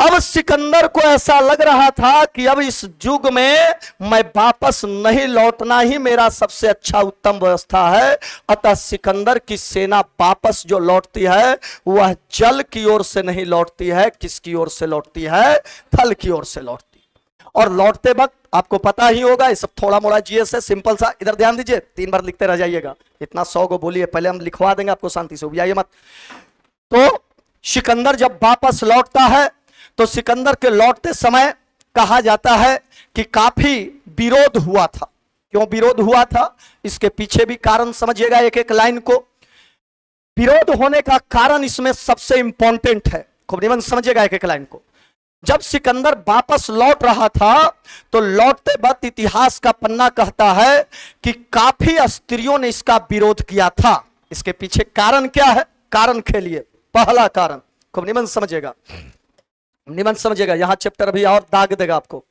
अब सिकंदर को ऐसा लग रहा था कि अब इस युग में मैं वापस नहीं लौटना ही मेरा सबसे अच्छा उत्तम व्यवस्था है। अतः सिकंदर की सेना वापस जो लौटती है वह जल की ओर से नहीं लौटती है। किसकी ओर से लौटती है? थल की ओर से लौटती है। और लौटते वक्त आपको पता ही होगा, ये सब थोड़ा मोड़ा जीएस है, सिंपल सा। इधर ध्यान दीजिए, 3 बार लिखते रह जाइएगा। इतना 100 को बोलिए, पहले हम लिखवा देंगे आपको, शांति से उबियाइए मत। तो सिकंदर जब वापस लौटता है तो सिकंदर के लौटते समय कहा जाता है कि काफी विरोध हुआ था। क्यों विरोध हुआ था? इसके पीछे भी कारण समझिएगा एक एक लाइन को। विरोध होने का कारण इसमें सबसे इंपॉर्टेंट है, खूब निमन समझिएगा एक एक लाइन को। जब सिकंदर वापस लौट रहा था तो लौटते वक्त इतिहास का पन्ना कहता है कि काफी स्त्रियों ने इसका विरोध किया था। इसके पीछे कारण क्या है? कारण खेलिए। पहला कारण खूब निमन समझेगा, निमन समझेगा, यहां चैप्टर अभी और दाग देगा आपको।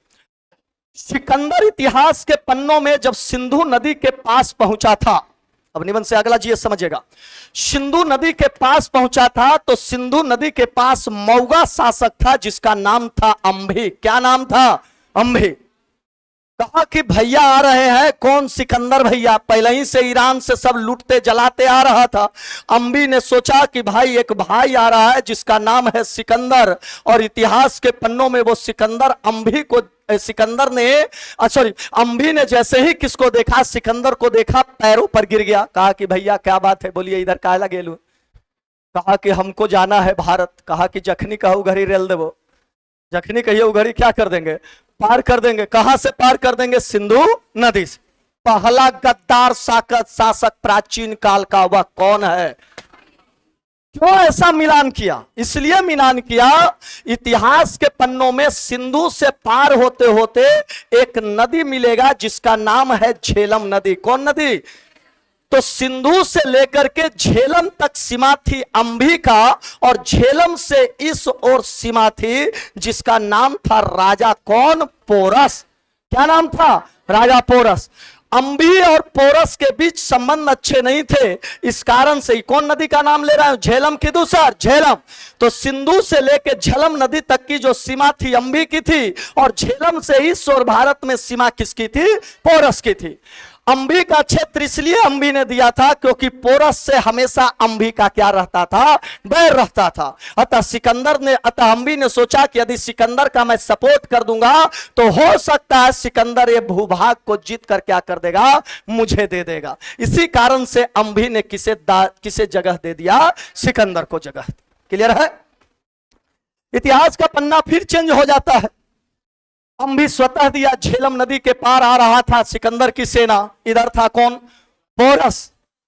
सिकंदर इतिहास के पन्नों में जब सिंधु नदी के पास पहुंचा था, अब निमन से अगला जी समझेगा, सिंधु नदी के पास पहुंचा था तो सिंधु नदी के पास मौगा शासक था जिसका नाम था अंभी। क्या नाम था? अंभी। कहा कि भैया आ रहे हैं। कौन? सिकंदर भैया। पहले ही से ईरान से सब लूटते जलाते आ रहा था। अंबी ने सोचा कि भाई एक भाई आ रहा है जिसका नाम है सिकंदर, और इतिहास के पन्नों में वो सिकंदर अंभी को, सिकंदर ने सॉरी अंभी ने जैसे ही किसको देखा, सिकंदर को देखा, पैरों पर गिर गया। कहा कि भैया क्या बात है, बोलिए इधर काहे लगे लू? कहा कि हमको जाना है भारत। कहा कि जखनी कहो घड़ी रेल देवो, जखनी कहिए उघड़ी क्या कर देंगे, पार कर देंगे। कहां से पार कर देंगे? सिंधु नदी से। पहला गद्दार शासक प्राचीन काल का वह कौन है? क्यों ऐसा मिलान किया? इसलिए मिलान किया, इतिहास के पन्नों में सिंधु से पार होते होते एक नदी मिलेगा जिसका नाम है झेलम नदी। कौन नदी? तो सिंधु से लेकर के झेलम तक सीमा थी अंभी का, और झेलम से इस ओर सीमा थी जिसका नाम था राजा कौन? पोरस। क्या नाम था? राजा पोरस। अंभी और पोरस के बीच संबंध अच्छे नहीं थे, इस कारण से ही कौन नदी का नाम ले रहा हूं? झेलम की। दूसरा झेलम। तो सिंधु से लेकर झेलम नदी तक की जो सीमा थी अंभी की थी, और झेलम से इस ओर भारत में सीमा किसकी थी? पोरस की थी। अंभी का क्षेत्र इसलिए अंभी ने दिया था क्योंकि पोरस से हमेशा अंभी का क्या रहता था? बैर रहता था। अतः अंभी ने सोचा कि यदि सिकंदर का मैं सपोर्ट कर दूंगा तो हो सकता है सिकंदर ये भूभाग को जीत कर क्या कर देगा? मुझे दे देगा। इसी कारण से अंभी ने किसे जगह दे दिया? सिकंदर को जगह। क्लियर है? इतिहास का पन्ना फिर चेंज हो जाता है। अंभी स्वतः दिया, झेलम नदी के पार आ रहा था सिकंदर की सेना। इधर था कौन? पोरस।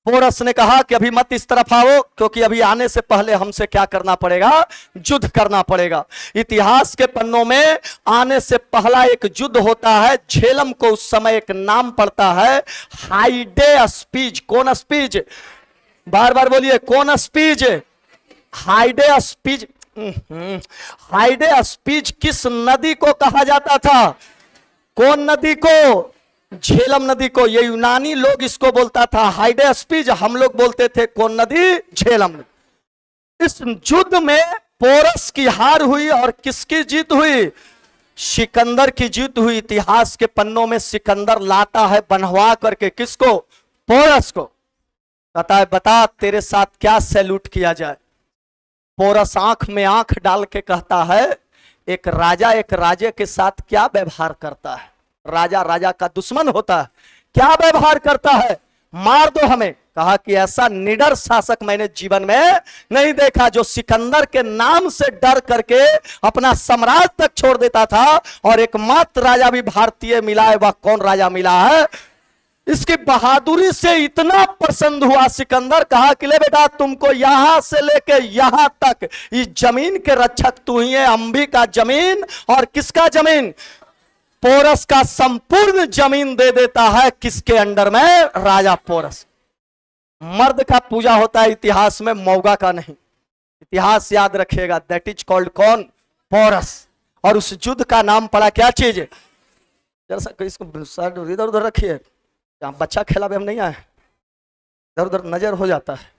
पोरस ने कहा कि अभी मत इस तरफ आओ, क्योंकि अभी आने से पहले हमसे क्या करना पड़ेगा? युद्ध करना पड़ेगा। इतिहास के पन्नों में आने से पहला एक युद्ध होता है। झेलम को उस समय एक नाम पड़ता है हाइडे स्पीज। कौन स्पीज? बार बार बोलिए, कौन स्पीज? हाइडे स्पीज। हाइडे स्पीच किस नदी को कहा जाता था? कौन नदी को? झेलम नदी को। ये यूनानी लोग इसको बोलता था हाइडे स्पीच, हम लोग बोलते थे कौन नदी? झेलम नदी। इस युद्ध में पोरस की हार हुई और किसकी जीत हुई? सिकंदर की जीत हुई। इतिहास के पन्नों में सिकंदर लाता है बनवा करके किसको? पोरस को। कहता है बता तेरे साथ क्या सैल्यूट किया जाए। पोरस आंख में आंख डाल के कहता है एक राजा एक राजे के साथ क्या व्यवहार करता है? राजा राजा का दुश्मन होता है, क्या व्यवहार करता है? मार दो हमें। कहा कि ऐसा निडर शासक मैंने जीवन में नहीं देखा, जो सिकंदर के नाम से डर करके अपना साम्राज्य तक छोड़ देता था। और एकमात्र राजा भी भारतीय मिला है, वह कौन राजा मिला है? इसकी बहादुरी से इतना प्रसन्न हुआ सिकंदर। कहा कि ले बेटा, तुमको यहां से लेके यहां तक इस जमीन के रक्षक तू ही है। अंभी का जमीन और किसका जमीन? पोरस का संपूर्ण जमीन दे देता है किसके अंडर में? राजा पोरस। मर्द का पूजा होता है इतिहास में, मौगा का नहीं। इतिहास याद रखिएगा, दैट इज कॉल्ड कौन? पोरस। और उस युद्ध का नाम पड़ा क्या चीज? जरा इसको इधर उधर रखिए, बच्चा खेला भी हम नहीं आए, इधर उधर नजर हो जाता है।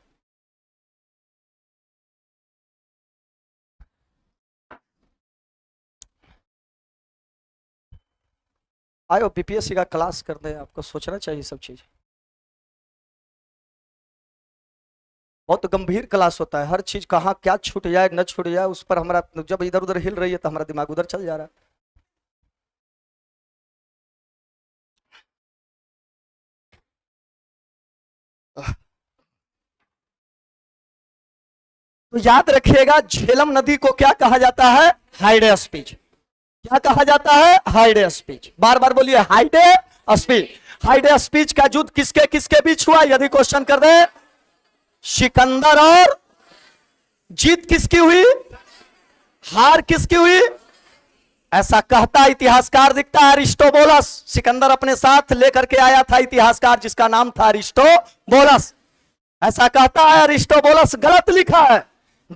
आयो बीपीएससी का क्लास कर दे, आपको सोचना चाहिए सब चीज। बहुत गंभीर क्लास होता है, हर चीज कहाँ क्या छूट जाए न छूट जाए उस पर हमारा, जब इधर उधर हिल रही है तो हमारा दिमाग उधर चल जा रहा है। तो याद रखिएगा, झेलम नदी को क्या कहा जाता है? हाइडे स्पीच। क्या कहा जाता है? हाइडे स्पीच। बार बार बोलिए, हाइडे स्पीच। हाइडे स्पीच का युद्ध किसके किसके बीच हुआ? यदि क्वेश्चन कर दे, सिकंदर और जीत किसकी हुई? हार किसकी हुई? ऐसा कहता इतिहासकार दिखता है अरिस्टोबुलस। सिकंदर अपने साथ लेकर के आया था इतिहासकार जिसका नाम था अरिस्टोबुलस। ऐसा कहता है अरिस्टोबुलस, गलत लिखा है।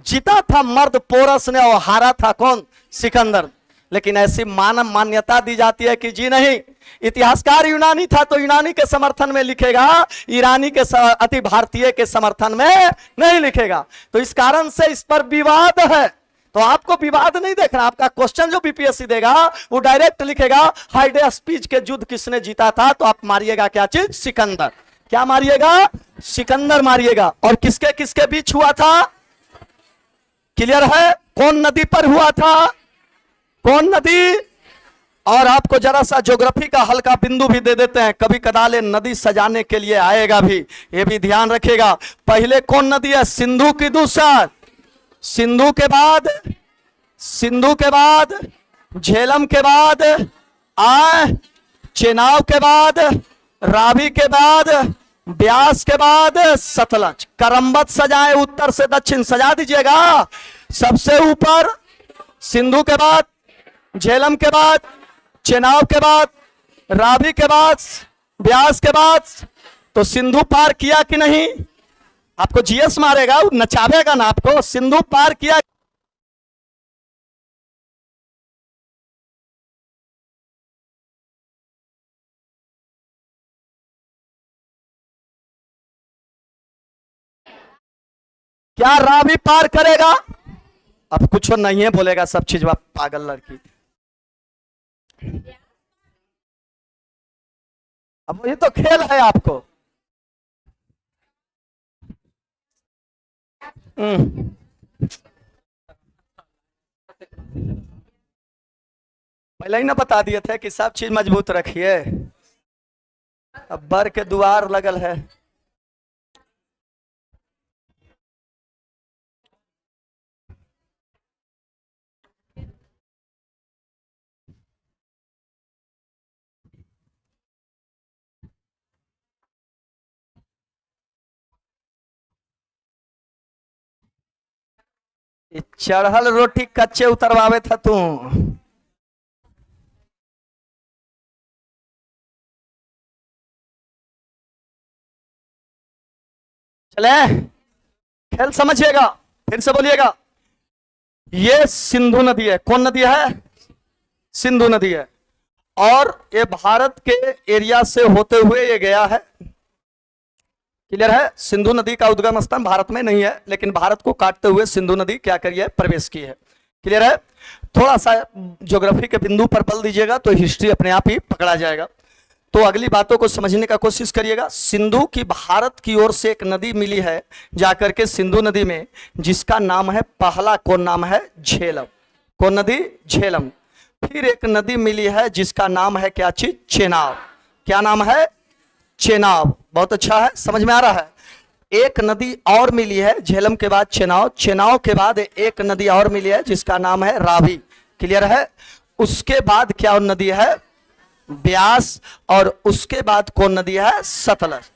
जीता था मर्द पोरस ने और हारा था कौन? सिकंदर। लेकिन ऐसी मान्यता दी जाती है कि जी नहीं, इतिहासकार यूनानी था तो यूनानी के समर्थन में लिखेगा, ईरानी के अति भारतीय के समर्थन में नहीं लिखेगा। तो इस कारण से इस पर विवाद है। तो आपको विवाद नहीं देखना, आपका क्वेश्चन जो बीपीएससी देगा वो डायरेक्ट लिखेगा हाइडे स्पीच के युद्ध किसने जीता था, तो आप मारिएगा क्या चीज? सिकंदर। क्या मारिएगा? सिकंदर मारिएगा। और किसके किसके बीच हुआ था? क्लियर है? कौन नदी पर हुआ था? कौन नदी? और आपको जरा सा ज्योग्राफी का हल्का बिंदु भी दे देते हैं, कभी कदाले नदी सजाने के लिए आएगा भी, ये भी ध्यान रखेगा। पहले कौन नदी है? सिंधु की दूसर, सिंधु के बाद, सिंधु के बाद झेलम के बाद चेनाब के बाद रावी के बाद ब्यास के बाद सतलज। करम्बत सजाए उत्तर से दक्षिण, सजा दीजिएगा। सबसे ऊपर सिंधु के बाद, झेलम के बाद, चेनाब के बाद, रावी के बाद, ब्यास के बाद। तो सिंधु पार किया कि नहीं? आपको जीएस मारेगा, नचावेगा ना आपको। सिंधु पार किया। क्या रावी पार करेगा? अब कुछ नहीं है बोलेगा, सब चीज पागल लड़की। अब ये तो खेल है आपको। पहले ही ना बता दिए थे कि सब चीज मजबूत रखिए। अब बर के द्वार लगल है। चढ़ल रोटी कच्चे उतरवावे था तू। चले, खेल समझिएगा, फिर से बोलिएगा। ये सिंधु नदी है। कौन नदी है? सिंधु नदी है। और ये भारत के एरिया से होते हुए ये गया है। क्लियर है? सिंधु नदी का उद्गम स्थान भारत में नहीं है, लेकिन भारत को काटते हुए सिंधु नदी क्या करी है? प्रवेश की है। क्लियर है? थोड़ा सा ज्योग्राफी के बिंदु पर बल दीजिएगा तो हिस्ट्री अपने आप ही पकड़ा जाएगा। तो अगली बातों को समझने का कोशिश करिएगा। सिंधु की भारत की ओर से एक नदी मिली है जाकर के सिंधु नदी में, जिसका नाम है, पहला कौन नाम है? झेलम। कौन नदी? झेलम। फिर एक नदी मिली है जिसका नाम है क्या चीज? चेनाब। क्या नाम है? चेनाब। बहुत अच्छा है, समझ में आ रहा है। एक नदी और मिली है झेलम के बाद चेनाब, चेनाब के बाद एक नदी और मिली है जिसका नाम है रावी। क्लियर है? उसके बाद क्या और नदी है? ब्यास। और उसके बाद कौन नदी है? सतलज।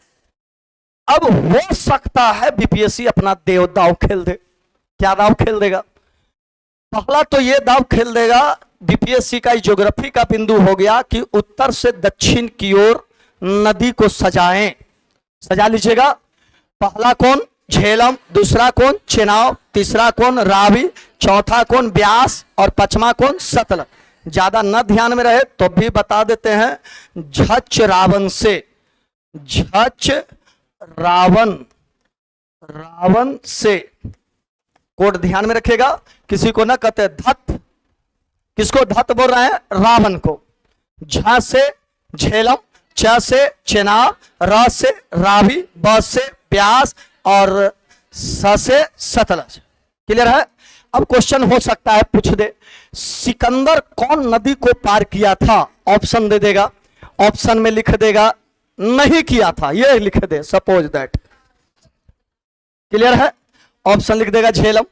अब हो सकता है बीपीएससी अपना देव दाव खेल दे। क्या दाव खेल देगा? पहला तो ये दाव खेल देगा, बीपीएससी का ज्योग्राफी का बिंदु हो गया कि उत्तर से दक्षिण की ओर नदी को सजाएं। सजा लीजिएगा। पहला कौन? झेलम। दूसरा कौन? चेनाब। तीसरा कौन? रावी। चौथा कौन? ब्यास। और पांचवा कौन? सतलज। ज्यादा न ध्यान में रहे तो भी बता देते हैं। झच रावण से, झच रावण, रावण से कोड ध्यान में रखेगा। किसी को ना कहते धत। किसको धत बोल रहे हैं? रावण को। झ से झेलम, च से चेनाब, र से रावी, ब से ब्यास और स से सतलज। क्लियर है? अब क्वेश्चन हो सकता है पूछ दे, सिकंदर कौन नदी को पार किया था? ऑप्शन दे देगा, ऑप्शन में लिख देगा नहीं किया था, ये लिख दे, सपोज दैट। क्लियर है? ऑप्शन लिख देगा झेलम,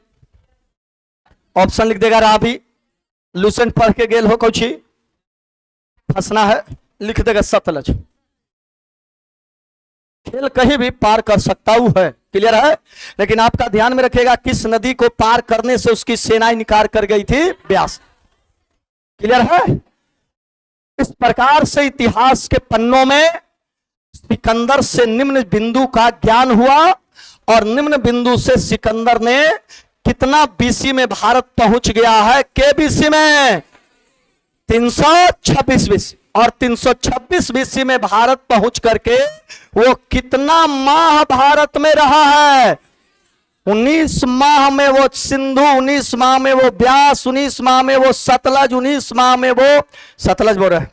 ऑप्शन लिख देगा रावी। लूसेंट पढ़ के गेल हो कुछ फंसना है, लिख देगा सतलज। खेल कहीं भी पार कर सकता हूं है। क्लियर है? लेकिन आपका ध्यान में रखेगा किस नदी को पार करने से उसकी सेनाएं निकाल कर गई थी? ब्यास। क्लियर है? इस प्रकार से इतिहास के पन्नों में सिकंदर से निम्न बिंदु का ज्ञान हुआ और निम्न बिंदु से सिकंदर ने कितना बीसी में भारत पहुंच गया है, के बीसी में 326 बीसी, और 326 बीसी में भारत पहुंच करके वो कितना माह भारत में रहा है, 19 माह में वो सिंधु, 19 माह में वो ब्यास, 19 माह में वो सतलज, 19 माह में वो सतलज बोल रहे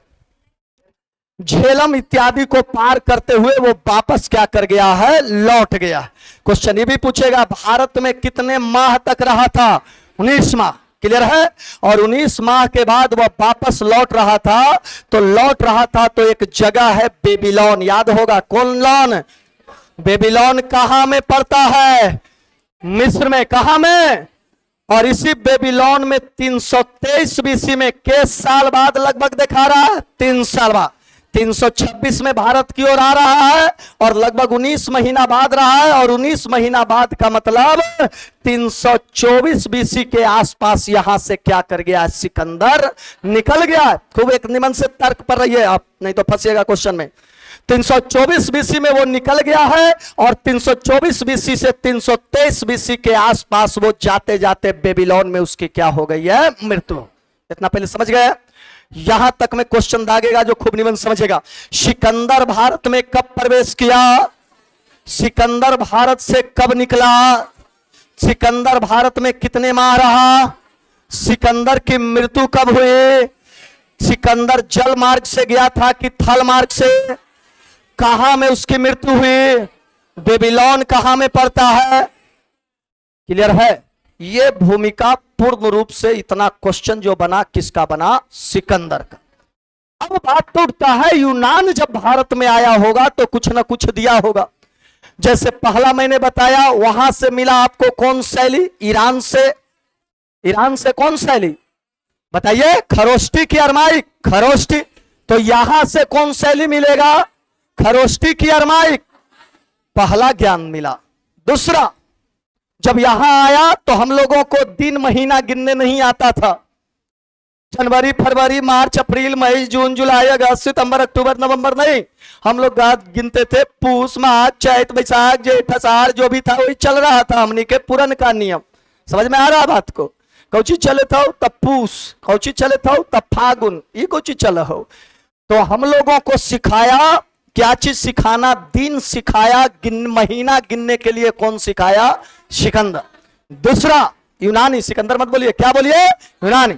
झेलम इत्यादि को पार करते हुए वो वापस क्या कर गया है, लौट गया। क्वेश्चन ये भी पूछेगा भारत में कितने माह तक रहा था, 19 माह। क्लियर है? और 19 माह के बाद वह वापस लौट रहा था, तो लौट रहा था तो एक जगह है बेबीलोन, याद होगा कौन लॉन? बेबीलोन कहां में पड़ता है? मिस्र में। कहां में? और इसी बेबीलोन में 323 बीसी में के साल बाद लगभग दिखा रहा है, 3 साल बाद 326 में भारत की ओर आ रहा है और लगभग 19 महीना बाद रहा है, और 19 महीना बाद का मतलब 324 बीसी के आसपास यहां से क्या कर गया, सिकंदर निकल गया। खूब एक निमन से तर्क पर रहिए आप, नहीं तो फंसिएगा क्वेश्चन में। 324 बीसी में वो निकल गया है और 324 बीसी से 323 बीसी के आसपास वो जाते जाते बेबीलोन में उसकी क्या हो गई है, मृत्यु। इतना पहले समझ गए? यहां तक में क्वेश्चन दागेगा जो खूब निमन समझेगा। सिकंदर भारत में कब प्रवेश किया? सिकंदर भारत से कब निकला? सिकंदर भारत में कितने माह रहा? सिकंदर की मृत्यु कब हुई? सिकंदर जल मार्ग से गया था कि थल मार्ग से? कहां में उसकी मृत्यु हुई? बेबीलोन कहां में पड़ता है? क्लियर है? ये भूमिका पूर्ण रूप से इतना क्वेश्चन जो बना किसका बना? सिकंदर का। अब बात तो उठता है यूनान जब भारत में आया होगा तो कुछ ना कुछ दिया होगा। जैसे पहला मैंने बताया वहां से मिला आपको कौन शैली? ईरान से। ईरान से कौन शैली बताइए? खरोष्टी की अरमाइक। खरोष्टी। तो यहां से कौन शैली मिलेगा? खरोष्टी की अरमाइक। पहला ज्ञान मिला। दूसरा, जब यहां आया तो हम लोगों को दिन महीना गिनने नहीं आता था। जनवरी, फरवरी, मार्च, अप्रैल, मई, जून, जुलाई, अगस्त, सितंबर, अक्टूबर, नवंबर नहीं, हम लोग गिनते थे पूस, माघ, चैत, बैसाख, जेठ, अषाढ़, जो भी था वही चल रहा था हमनी के पुरन का नियम। समझ में आ रहा बात को? कौची चले था तब पूस, कौची चले था तब फागुन, ये कौची चल हो। तो हम लोगों को सिखाया, क्या चीज सिखाना? दिन सिखाया। महीना गिनने के लिए कौन सिखाया? सिकंदर। दूसरा, यूनानी। सिकंदर मत बोलिए, क्या बोलिए? यूनानी।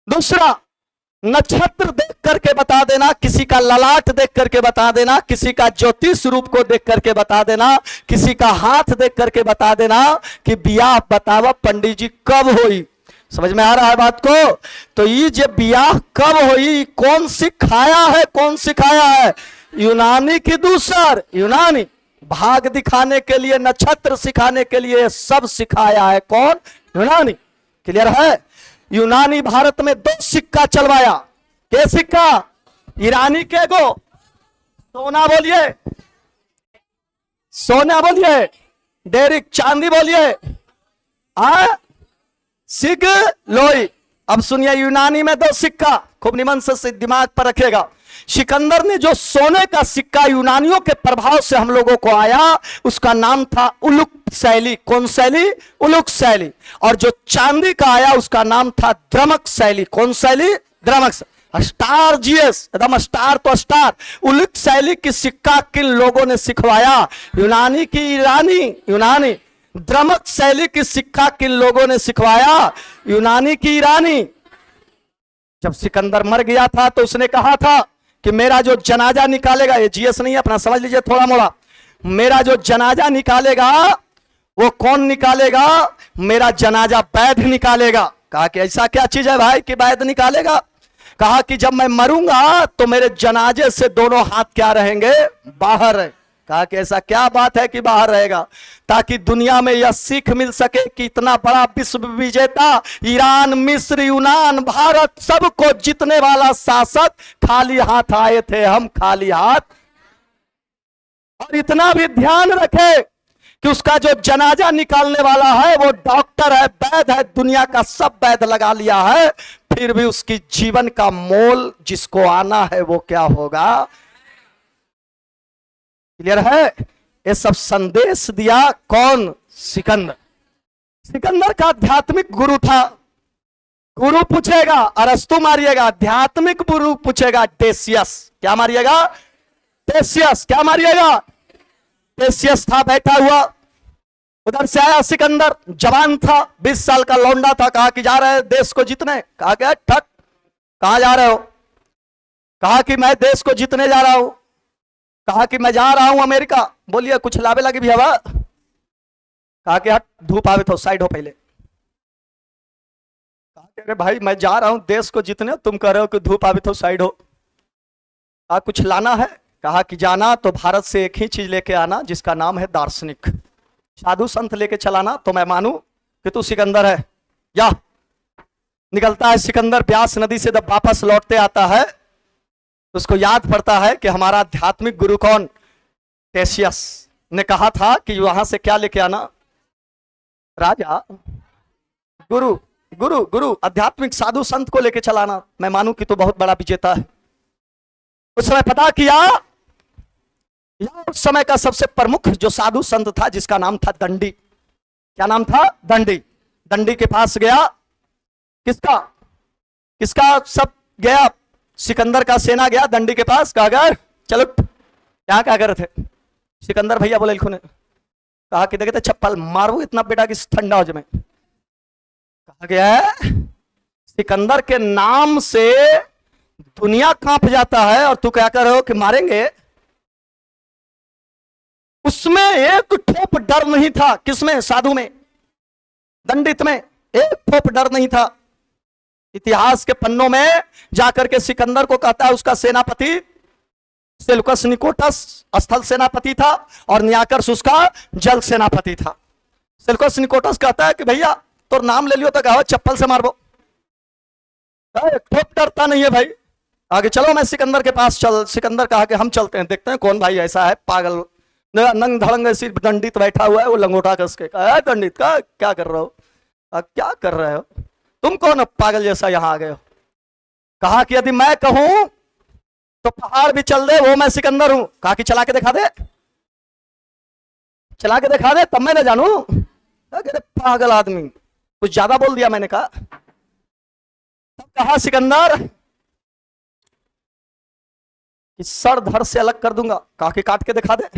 दूसरा, नक्षत्र देख करके बता देना, किसी का ललाट देख करके बता देना, किसी का ज्योतिष रूप को देख करके बता देना, किसी का हाथ देख करके बता देना कि बियाह बतावा पंडित जी कब होई। समझ में आ रहा है बात को? तो ये जब बियाह कब होई कौन सिखाया है? कौन सिखाया है? यूनानी की। दूसर यूनानी। भाग दिखाने के लिए, नक्षत्र सिखाने के लिए सब सिखाया है कौन? यूनानी। क्लियर है? यूनानी भारत में 2 सिक्का चलवाया। के सिक्का? ईरानी के गो सोना बोलिए, सोना बोलिए, डेरिक चांदी बोलिए, सिग लोई। अब सुनिए, यूनानी में 2 सिक्का, खूब निमन से दिमाग पर रखेगा। सिकंदर ने जो सोने का सिक्का यूनानियों के प्रभाव से हम लोगों को आया, उसका नाम था उलुक शैली। कौन शैली? उलुक शैली। और जो चांदी का आया उसका नाम था द्रमक शैली। कौन शैली? द्रमक। स्टार जीएस, एकदम स्टार तो स्टार। उलुक शैली की सिक्का किन लोगों ने सिखवाया? यूनानी की ईरानी? यूनानी। द्रमक शैली की सिक्का किन लोगों ने सिखवाया? यूनानी की ईरानी। जब सिकंदर मर गया था तो उसने कहा था कि मेरा जो जनाजा निकालेगा, ये जीएस नहीं है अपना समझ लीजिए थोड़ा मोड़ा, मेरा जो जनाजा निकालेगा वो कौन निकालेगा? मेरा जनाजा वैद्य निकालेगा। कहा कि ऐसा क्या चीज है भाई कि वैद्य निकालेगा? कहा कि जब मैं मरूंगा तो मेरे जनाजे से दोनों हाथ क्या रहेंगे? बाहर है। कहा कि ऐसा क्या बात है कि बाहर रहेगा? ताकि दुनिया में यह सीख मिल सके कि इतना बड़ा विश्व विजेता ईरान, मिस्र, यूनान, भारत सबको जीतने वाला शासक खाली हाथ आए थे, हम खाली हाथ। और इतना भी ध्यान रखे कि उसका जो जनाजा निकालने वाला है वो डॉक्टर है, वैद्य है, दुनिया का सब वैद्य लगा लिया है, फिर भी उसकी जीवन का मोल जिसको आना है वो क्या होगा। क्लियर है। ये सब संदेश दिया कौन? सिकंदर। सिकंदर का आध्यात्मिक गुरु था। गुरु पूछेगा अरस्तु मारिएगा, आध्यात्मिक गुरु पूछेगा टेसियस। क्या मारिएगा? टेसियस। क्या मारिएगा? टेसियस था बैठा हुआ, उधर से आया सिकंदर, जवान था, 20 साल का लौंडा था। कहा कि जा रहे हैं देश को जीतने। कहा क्या ठक, कहां जा रहे हो? कहा कि मैं देश को जीतने जा रहा हूं। कहा कि मैं जा रहा हूं अमेरिका। बोलिए कुछ लावे लगी भी हवा। कहा कि हट, धूप आवे तो साइड हो पहले। कहा कि अरे भाई मैं जा रहा हूं देश को जीतने, तुम कह रहे हो कि धूप आवे तो साइड हो। कहा कुछ लाना है? कहा कि जाना तो भारत से एक ही चीज लेके आना जिसका नाम है दार्शनिक। साधु संत लेके चलाना तो मैं मानू कि तू सिकंदर है। या निकलता है सिकंदर, ब्यास नदी से जब वापस लौटते आता है तो उसको याद पड़ता है कि हमारा आध्यात्मिक गुरु कौन? टेसियस ने कहा था कि वहां से क्या लेके आना? राजा, गुरु, गुरु, गुरु, आध्यात्मिक साधु संत को लेके चलाना। मैं मानू कि तो बहुत बड़ा विजेता है। उस समय पता किया, उस समय का सबसे प्रमुख जो साधु संत था जिसका नाम था दंडी। क्या नाम था? दंडी। दंडी के पास गया। किसका? किसका सब गया? सिकंदर का सेना गया दंडी के पास। कहा गया चलो, यहां क्या कर रहे थे? सिकंदर भैया बोले लिखो ने। कहा कि देखे चप्पल मारो इतना बेटा कि ठंडा हो जाए। कहा गया सिकंदर के नाम से दुनिया कांप जाता है और तू क्या कर रहे हो कि मारेंगे? उसमें एक ठोप डर नहीं था। किसमें? साधु में, दंडित में एक ठोप डर नहीं था। इतिहास के पन्नों में जाकर के सिकंदर को कहता है उसका सेनापति सेल्यूकस निकोटस स्थल सेनापति था और नियाकर्स उसका जल सेनापति था। सेल्यूकस निकोटस कहता है कि भैया तो नाम ले लियो तो कहा चप्पल से मारबो। ठोप डरता नहीं है भाई। आगे चलो मैं सिकंदर के पास चल। सिकंदर कहा कि हम चलते हैं, देखते हैं कौन भाई ऐसा है पागल नंग धड़ंग ऐसी दंडित बैठा हुआ है। वो लंगोटा कस के कहा दंडित का क्या कर रहे हो? क्या कर रहे हो तुम? कौन पागल जैसा यहां आ गए हो? कहा कि यदि मैं कहूं तो पहाड़ भी चल दे, वो मैं सिकंदर हूं। कहा कि चला के दिखा दे, चला के दिखा दे तब मैं ना जानू। पागल आदमी, कुछ ज्यादा बोल दिया मैंने। कहा तब कहा सिकंदर कि सर धड़ से अलग कर दूंगा। कहा कि काट के दिखा दे।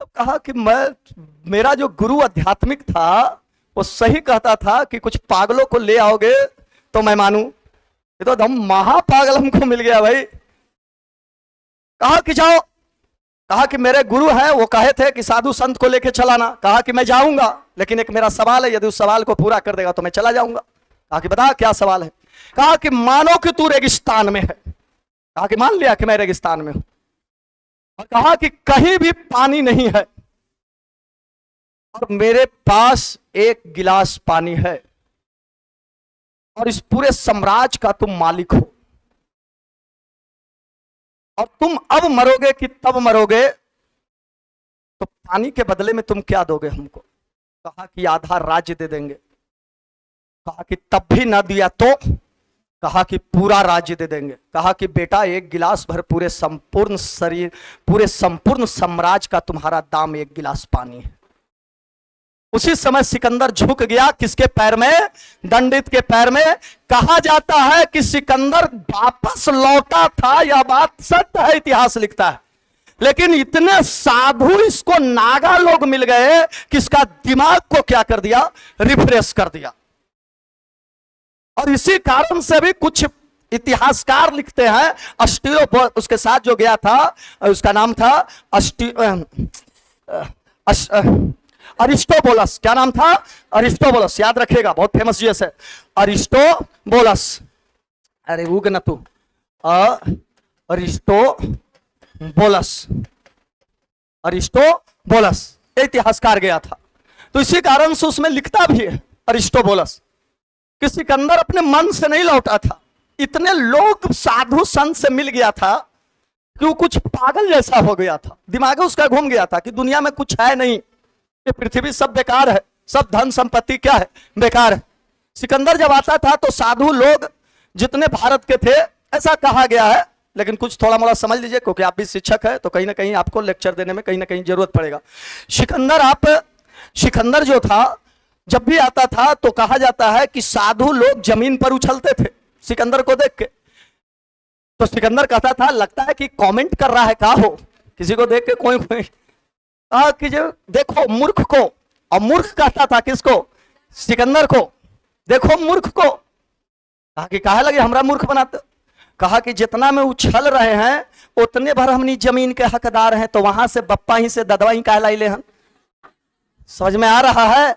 तो कहा कि मेरा जो गुरु आध्यात्मिक था वो सही कहता था कि कुछ पागलों को ले आओगे तो मैं मानू। ये तो हम महापागल हमको मिल गया भाई। कहा कि जाओ। कहा कि मेरे गुरु हैं वो कहे थे कि साधु संत को लेके चलाना। कहा कि मैं जाऊंगा लेकिन एक मेरा सवाल है, यदि उस सवाल को पूरा कर देगा तो मैं चला जाऊंगा। कहा कि बता क्या सवाल है? कहा कि मानो कि तू रेगिस्तान में है। कहा कि मान लिया कि मैं रेगिस्तान में हूं। और कहा कि कहीं भी पानी नहीं है और मेरे पास एक गिलास पानी है और इस पूरे साम्राज्य का तुम मालिक हो और तुम अब मरोगे कि तब मरोगे, तो पानी के बदले में तुम क्या दोगे हमको? कहा कि आधा राज्य दे देंगे। कहा कि तब भी ना दिया तो? कहा कि पूरा राज्य दे देंगे। कहा कि बेटा एक गिलास भर पूरे संपूर्ण शरीर, पूरे संपूर्ण साम्राज्य का तुम्हारा दाम एक गिलास पानी है। उसी समय सिकंदर झुक गया। किसके पैर में? दंडित के पैर में। कहा जाता है कि सिकंदर वापस लौटा था, यह बात सत्य है, इतिहास लिखता है। लेकिन इतने साधु इसको नागा लोग मिल गए कि इसका दिमाग को क्या कर दिया? रिफ्रेश कर दिया। और इसी कारण से भी कुछ इतिहासकार लिखते हैं, अस्टियो उसके साथ जो गया था उसका नाम था अरिस्टोबुलस। क्या नाम था? अरिस्टोबुलस। याद रखिएगा, बहुत फेमस जीएस है अरिस्टोबुलस। अरे उग न तू, अरिस्टोबुलस, अरिस्टोबुलस इतिहासकार गया था। तो इसी कारण से उसमें लिखता भी है अरिस्टोबुलस कि सिकंदर अपने मन से नहीं लौटा था। इतने लोग साधु संत से मिल गया था, कि वो कुछ पागल जैसा हो गया था, दिमाग उसका घूम गया था कि दुनिया में कुछ है नहीं, ये पृथ्वी सब बेकार है, सब धन संपत्ति क्या है, बेकार है। सिकंदर जब आता था तो साधु लोग जितने भारत के थे, ऐसा कहा गया है, लेकिन कुछ थोड़ा मोड़ा समझ लीजिए क्योंकि आप भी शिक्षक है तो कहीं ना कहीं आपको लेक्चर देने में कहीं ना कहीं जरूरत पड़ेगा। सिकंदर जो था जब भी आता था तो कहा जाता है कि साधु लोग जमीन पर उछलते थे सिकंदर को देख के। तो सिकंदर कहता था लगता है कि कमेंट कर रहा है, का हो किसी को देख के कोई कोई कहा कि जो देखो मूर्ख को, और मूर्ख कहता था किसको, सिकंदर को, देखो मूर्ख को। कहा कि काहे लगे हमरा मूर्ख बनाते, कहा कि जितना में उछल रहे हैं उतने भर हमनी जमीन के हकदार हैं, तो वहां से बप्पा ही से ददवा ही काहे लाइले हैं। समझ में आ रहा है।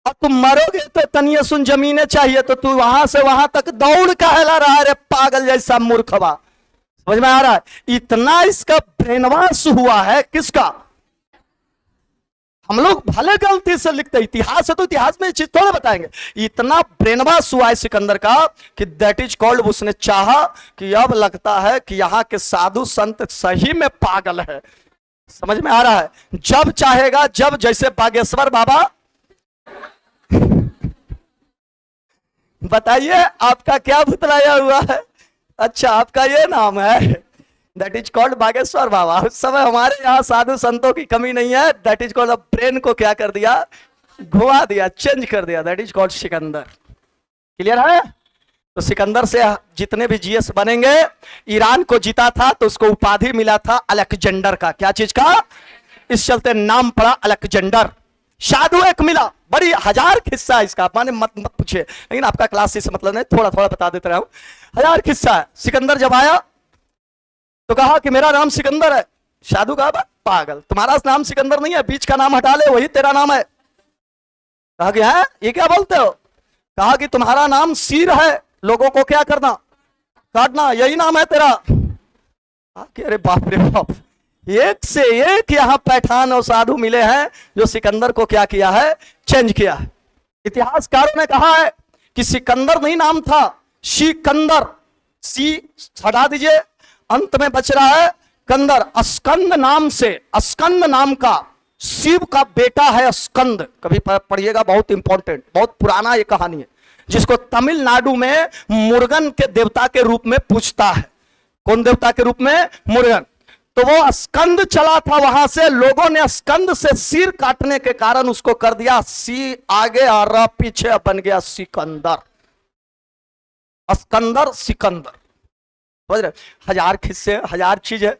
और तुम मरोगे तो तनिए सुन जमीने चाहिए, तो तू वहां से वहां तक दौड़ काहे ला रहा है रे पागल जैसा मूर्खवा। समझ में आ रहा है। इतना इसका ब्रेनवाश हुआ है किसका, हम लोग भले गलती से लिखते इतिहास है तो इतिहास में चीज थोड़े बताएंगे। इतना ब्रेनवाश हुआ है सिकंदर का कि दैट इज कॉल्ड, उसने चाहा कि अब लगता है कि यहाँ के साधु संत सही में पागल है। समझ में आ रहा है। जब चाहेगा, जब जैसे बागेश्वर बाबा बताइए आपका क्या भुतलाया हुआ है, अच्छा आपका ये नाम है, दैट इज कॉल्ड बागेश्वर बाबा। उस समय हमारे यहाँ साधु संतों की कमी नहीं है। दैट इज कॉल्ड, ब्रेन को क्या कर दिया, घुमा दिया, चेंज कर दिया। That is called Sikandar. Clear है। तो सिकंदर से जितने भी जीएस बनेंगे, ईरान को जीता था तो उसको उपाधि मिला था अलेक्जेंडर का। क्या चीज का, इस चलते नाम पड़ा अलेक्जेंडर। साधु एक मिला, बड़ी हजार किस्सा इसका, माने मत पूछिए, लेकिन आपका क्लास से मतलब नहीं, थोड़ा थोड़ा बता देते रहा हूं। हजार किस्सा है। सिकंदर जब आया तो कहा कि मेरा नाम सिकंदर है। साधु कहा पागल, तुम्हारा नाम सिकंदर नहीं है, बीच का नाम हटा ले, वही तेरा नाम है। कहा कि है, ये क्या बोलते हो। कहा कि तुम्हारा नाम सिर है, लोगों को क्या करना, काटना, यही नाम है तेरा। अरे बाप रे बाप, एक से एक यहाँ पैठान और साधु मिले हैं जो सिकंदर को क्या किया है, चेंज किया है। इतिहासकारों ने कहा है कि सिकंदर नहीं नाम था, सिकंदर, सी हटा दीजिए, अंत में बच रहा है कंदर। स्कंद नाम से, स्कंद नाम का शिव का बेटा है स्कंद। कभी पढ़िएगा, बहुत इंपॉर्टेंट, बहुत पुराना ये कहानी है, जिसको तमिलनाडु में मुर्गन के देवता के रूप में पूछता है। कौन देवता के रूप में, मुर्गन। तो वो स्कंद चला था, वहां से लोगों ने स्कंद से सिर काटने के कारण उसको कर दिया सी आगे और पीछे, बन गया सिकंदर। स्कंदर सिकंदर, समझ रहे। हजार किस्से, हजार चीज है।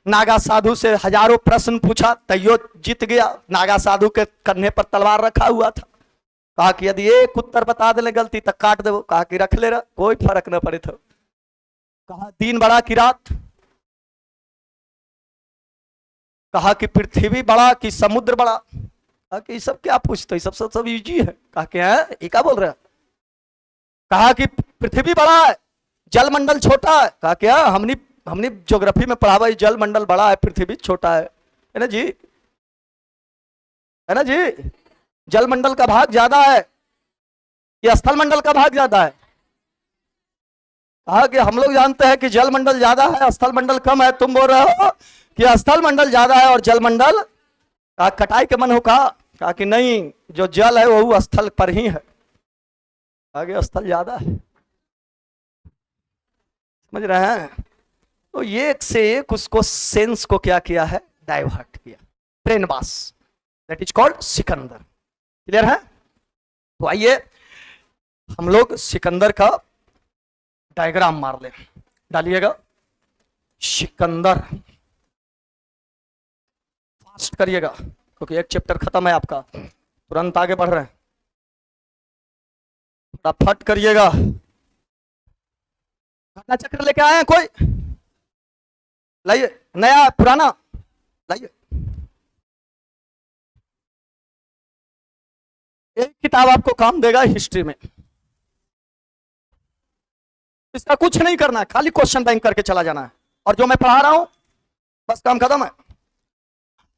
नागा साधु से हजारों प्रश्न पूछा, तैयो जीत गया। नागा साधु के कंधे पर तलवार रखा हुआ था। कहा कि यदि एक उत्तर बता दे गलती तक काट दे। कहा कि रख ले रहा, कोई फर्क न पड़े। तो कहा दिन बड़ा कि रात, कहा कि पृथ्वी बड़ा कि समुद्र बड़ा। कहा कि सब क्या पूछते, सब सब सब इजी है। कहा कि है, ये क्या बोल रहे हैं। कहा कि पृथ्वी बड़ा है, जलमंडल छोटा है। कहा क्या, हमने ज्योग्राफी में पढ़ा, भाई जलमंडल बड़ा है, पृथ्वी छोटा है ना जी, है ना जी। जलमंडल का भाग ज्यादा है कि स्थल मंडल का भाग ज्यादा है। कहा कि हम लोग जानते हैं कि जलमंडल ज्यादा है, स्थल मंडल कम है। तुम बोल रहे हो कि स्थल मंडल ज्यादा है और जलमंडल, कटाई के मन हो। कहा कि नहीं, जो जल है वो स्थल पर ही है, आगे स्थल ज्यादा है। समझ रहे हैं। तो ये एक से एक उसको सेंस को क्या किया है, डाइवर्ट किया, brainwash. That is called Sikandar. Clear है। तो आइए हम लोग सिकंदर का डायग्राम मार ले, डालिएगा। सिकंदर, फास्ट करिएगा क्योंकि एक चैप्टर खत्म है आपका, तुरंत आगे बढ़ रहे हैं, फटाफट करिएगा। घटना चक्र लेके आए हैं कोई, लाइए, नया पुराना लाइए। एक किताब आपको काम देगा हिस्ट्री में, इसका कुछ नहीं करना है, खाली क्वेश्चन बैंक करके चला जाना है। और जो मैं पढ़ा रहा हूं बस काम खत्म है।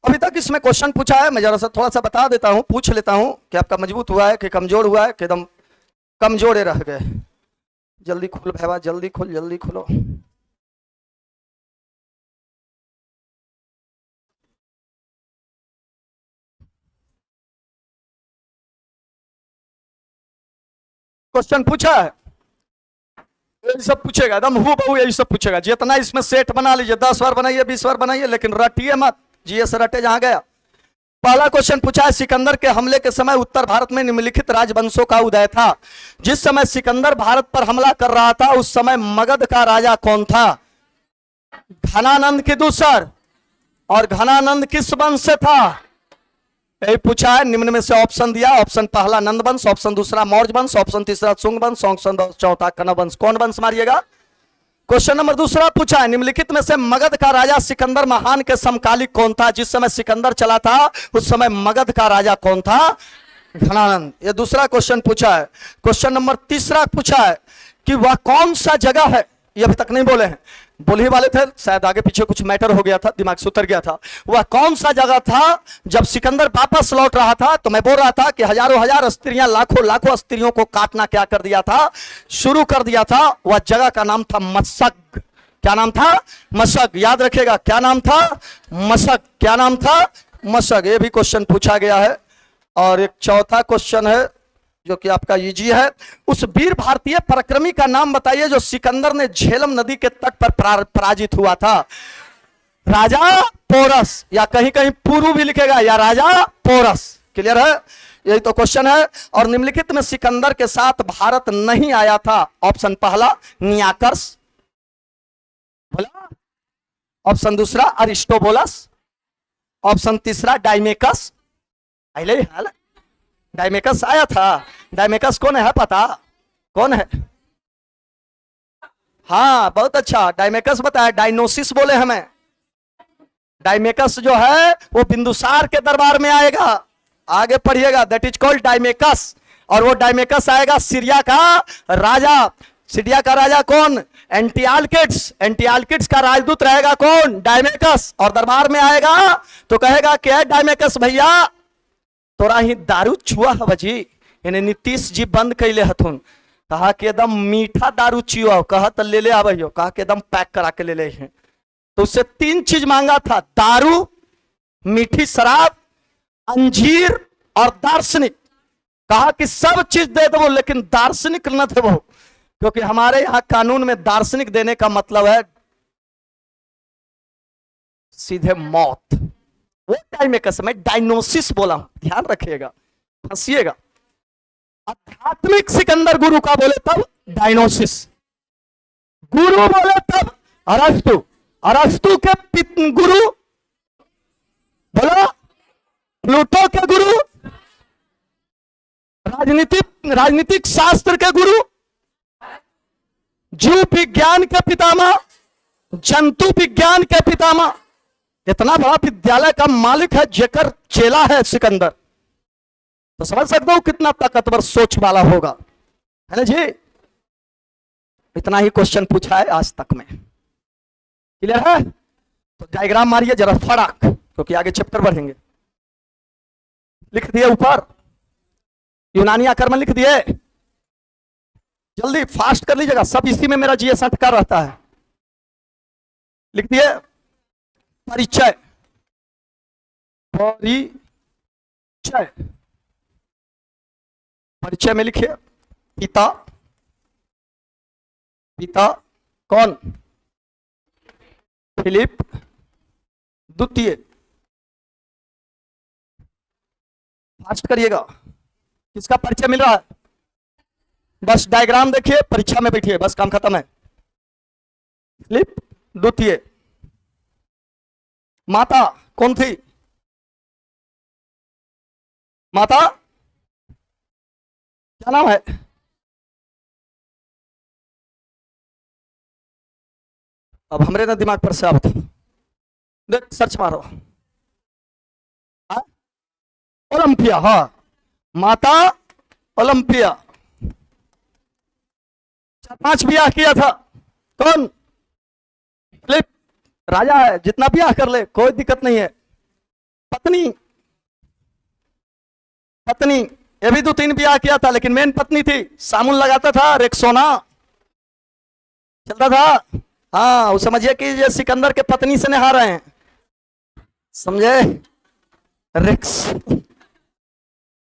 अभी तक इसमें क्वेश्चन पूछा है, मैं जरा सा थोड़ा सा बता देता हूं, पूछ लेता हूं कि आपका मजबूत हुआ है कि कमजोर हुआ है कि एकदम कमजोरे रह गए। जल्दी खुल भैया, जल्दी खुल, जल्दी खुलो। क्वेश्चन पूछा है, यही सब पूछेगा, एकदम हूबहू यही सब पूछेगा। जितना इसमें सेट बना लीजिए, 10 बार बनाइए, 20 बार बनाइए, लेकिन रटिए मत, जीएस रटे जहां गया। पहला क्वेश्चन पूछा है, सिकंदर के हमले के समय उत्तर भारत में निम्नलिखित राजवंशों का उदय था। जिस समय सिकंदर भारत पर हमला कर रहा था उस समय मगध का राजा कौन था? घनानंद की दूसर, और घनानंद किस वंश से था? यही पूछा है। निम्न में से ऑप्शन दिया, ऑप्शन पहला नंद वंश, ऑप्शन दूसरा मौर्य वंश, ऑप्शन तीसरा शुंग वंश, ऑप्शन चौथा कनव वंश। कौन वंश मारिएगा? क्वेश्चन नंबर दूसरा पूछा है, निम्नलिखित में से मगध का राजा सिकंदर महान के समकालिक कौन था? जिस समय सिकंदर चला था उस समय मगध का राजा कौन था? घनानंद। ये दूसरा क्वेश्चन पूछा है। क्वेश्चन नंबर तीसरा पूछा है कि वह कौन सा जगह है, ये अभी तक नहीं बोले हैं, बोल ही वाले थे, शायद आगे पीछे कुछ मैटर हो गया था, दिमाग से उतर गया था। वह कौन सा जगह था जब सिकंदर वापस लौट रहा था? तो मैं बोल रहा था कि हजारों हजार स्त्रियां, लाखों लाखों स्त्रियों को काटना क्या कर दिया था? शुरू कर दिया था। वह जगह का नाम था मशक। क्या नाम था? मशक। याद रखेगा, क्या नाम था? मशक। क्या नाम था? मशक। ये भी क्वेश्चन पूछा गया है। और एक चौथा क्वेश्चन है जो कि आपका इजी है, उस वीर भारतीय पराक्रमी का नाम बताइए जो सिकंदर ने झेलम नदी के तट पर पराजित हुआ था। राजा पोरस, या कहीं कहीं पुरु भी लिखेगा, या राजा पोरस। क्लियर है? यही तो क्वेश्चन है। और निम्नलिखित में सिकंदर के साथ भारत नहीं आया था। ऑप्शन पहला नियाकर्स बोला, ऑप्शन दूसरा अरिस्टोबुलस, ऑप्शन तीसरा डाइमेकस। डाइमेकस आया था। डाइमेकस कौन है पता? कौन है? हाँ बहुत अच्छा, डाइमेकस बताया। डायनोसिस बोले हमें। डाइमेकस जो है वो बिंदुसार के दरबार में आएगा, आगे पढ़िएगा, दैट इज कॉल्ड डाइमेकस। और वो डाइमेकस आएगा सीरिया का राजा। सीरिया का राजा कौन? एंटियालकिड्स। एंटियालकिड्स का राजदूत रहेगा कौन? डाइमेकस। और दरबार में आएगा तो कहेगा क्या डाइमेकस भैया, तोरा ही दारू छुआ है बजी। यानी नीतीश जी बंद कैले हथुन, कहा कि एकदम मीठा दारू छुआ, कहा तो ले ले आबो, कहा कि एकदम पैक करा के ले ले हैं। तो उससे 3 चीज मांगा था, दारू, मीठी शराब, अंजीर और दार्शनिक। कहा कि सब चीज दे दो लेकिन दार्शनिक न दे, क्योंकि हमारे यहां कानून में दार्शनिक देने का मतलब है सीधे मौत। वो टाइम में कसम, डायनोसिस बोला, ध्यान रखिएगा, फंसिएगा। आध्यात्मिक सिकंदर गुरु का बोले तब डायनोसिस, गुरु बोले तब अरस्तु। अरस्तु के गुरु बोला प्लूटो के गुरु, राजनीतिक शास्त्र के गुरु, जीव विज्ञान के पितामह, जंतु विज्ञान के पितामह। इतना बड़ा विद्यालय का मालिक है, जेकर चेला है सिकंदर, तो समझ सकते हो कितना ताकतवर सोच वाला होगा, है ना जी। इतना ही क्वेश्चन पूछा है आज तक में। क्लियर है? तो डायग्राम मारिए जरा फटाक, क्योंकि आगे चैप्टर बढ़ेंगे। लिख दिए ऊपर, यूनानी आक्रमण लिख दिए, जल्दी फास्ट कर लीजिएगा, सब इसी में मेरा जीएस अटका रहता है। लिख दिए परिचय। परिचय, परिचय में लिखिए पिता। पिता कौन? फिलिप द्वितीय। फास्ट करिएगा, किसका परिचय मिल रहा है? बस डायग्राम देखिए, परीक्षा में बैठिए, बस काम खत्म है। फिलिप द्वितीय। माता कौन थी? माता क्या नाम है? अब हमरे ना दिमाग पर से आप देख, सर्च मारो। ओलंपिया, हाँ, माता ओलंपिया। 4-5 ब्याह किया था। कौन? फिलिप राजा है, जितना ब्याह कर ले कोई दिक्कत नहीं है। पत्नी, पत्नी ये भी 2-3 ब्याह किया था, लेकिन मेन पत्नी थी। साबुन लगाता था, रेक्सोना चलता था। हाँ, वो समझिए कि ये सिकंदर के पत्नी से नहा रहे हैं, समझे?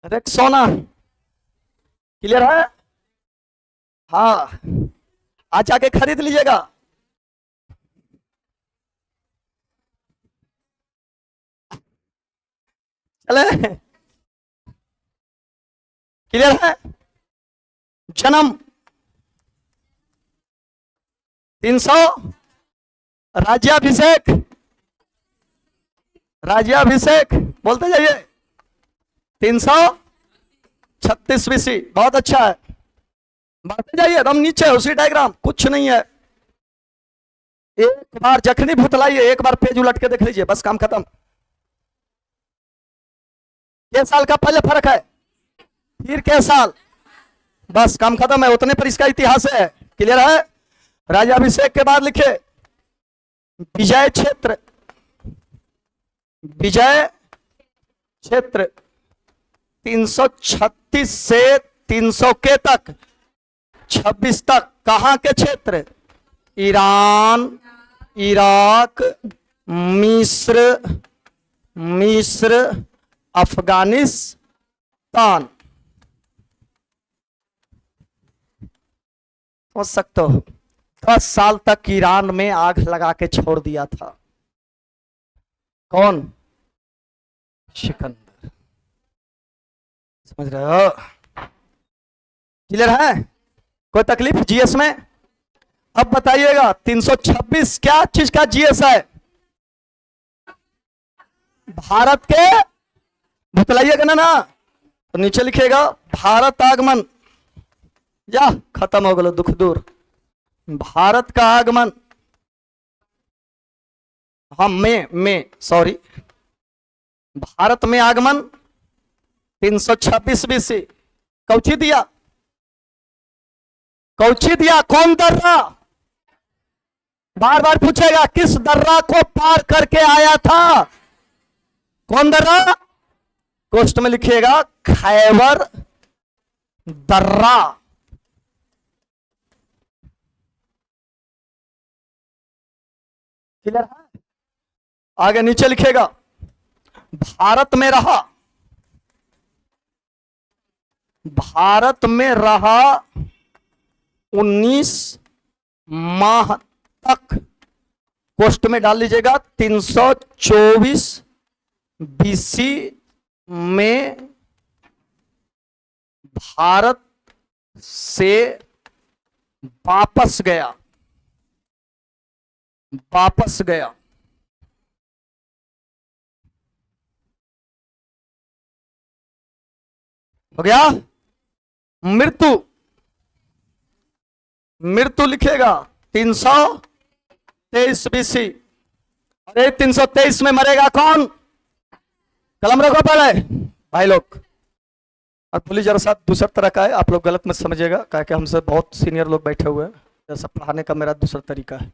रेक्सोना। क्लियर है? हाँ, आज जाके खरीद लीजिएगा। चले, क्लियर है। जन्म 300, राज्याभिषेक, राज्याभिषेक बोलते जाइए 336 BC। बहुत अच्छा है, बढ़ते जाइए एकदम नीचे उसी डायग्राम, कुछ नहीं है। एक बार जखनी भुतलाइए, एक बार पेज उलट के देख लीजिए, बस काम खत्म। के साल का पहले फर्क है, फिर के साल, बस काम खत्म है, उतने पर इसका इतिहास है। क्लियर है। राज्याभिषेक के बाद लिखे विजय क्षेत्र, विजय क्षेत्र 336 से 300 के तक, 26 तक कहां के क्षेत्र, ईरान, इराक, मिस्र, अफगानिस्तान। समझ सकते हो, 10 साल तक ईरान में आग लगा के छोड़ दिया था। कौन, सिकंदर। समझ रहे हो, क्लियर है। कोई तकलीफ जीएस में। अब बताइएगा 326 क्या चीज का जीएस है, भारत के, बतलाइएगा ना, तो नीचे लिखेगा भारत आगमन, या खत्म हो गया दुख दूर। भारत का आगमन, हम में सॉरी, भारत में आगमन 326 BC। कौची दिया, कौची दिया, कौन दर्रा, बार बार पूछेगा किस दर्रा को पार करके आया था, कौन दर्रा, कोष्ट में लिखिएगा खैबर दर्रा। क्लियर है। आगे नीचे लिखेगा भारत में रहा, भारत में रहा 19 माह तक, कोष्ट में डाल लीजिएगा 324 BC में भारत से वापस गया, वापस गया। हो गया। मृत्यु, मृत्यु लिखेगा 323 BC। अरे 323 में मरेगा कौन, कलम रखो पहले भाई लोग। और पुलिस जरा सा दूसरा तरह का है, आप लोग गलत मत समझिएगा, क्या कि हमसे बहुत सीनियर लोग बैठे हुए हैं, जैसा पढ़ाने का मेरा दूसरा तरीका है,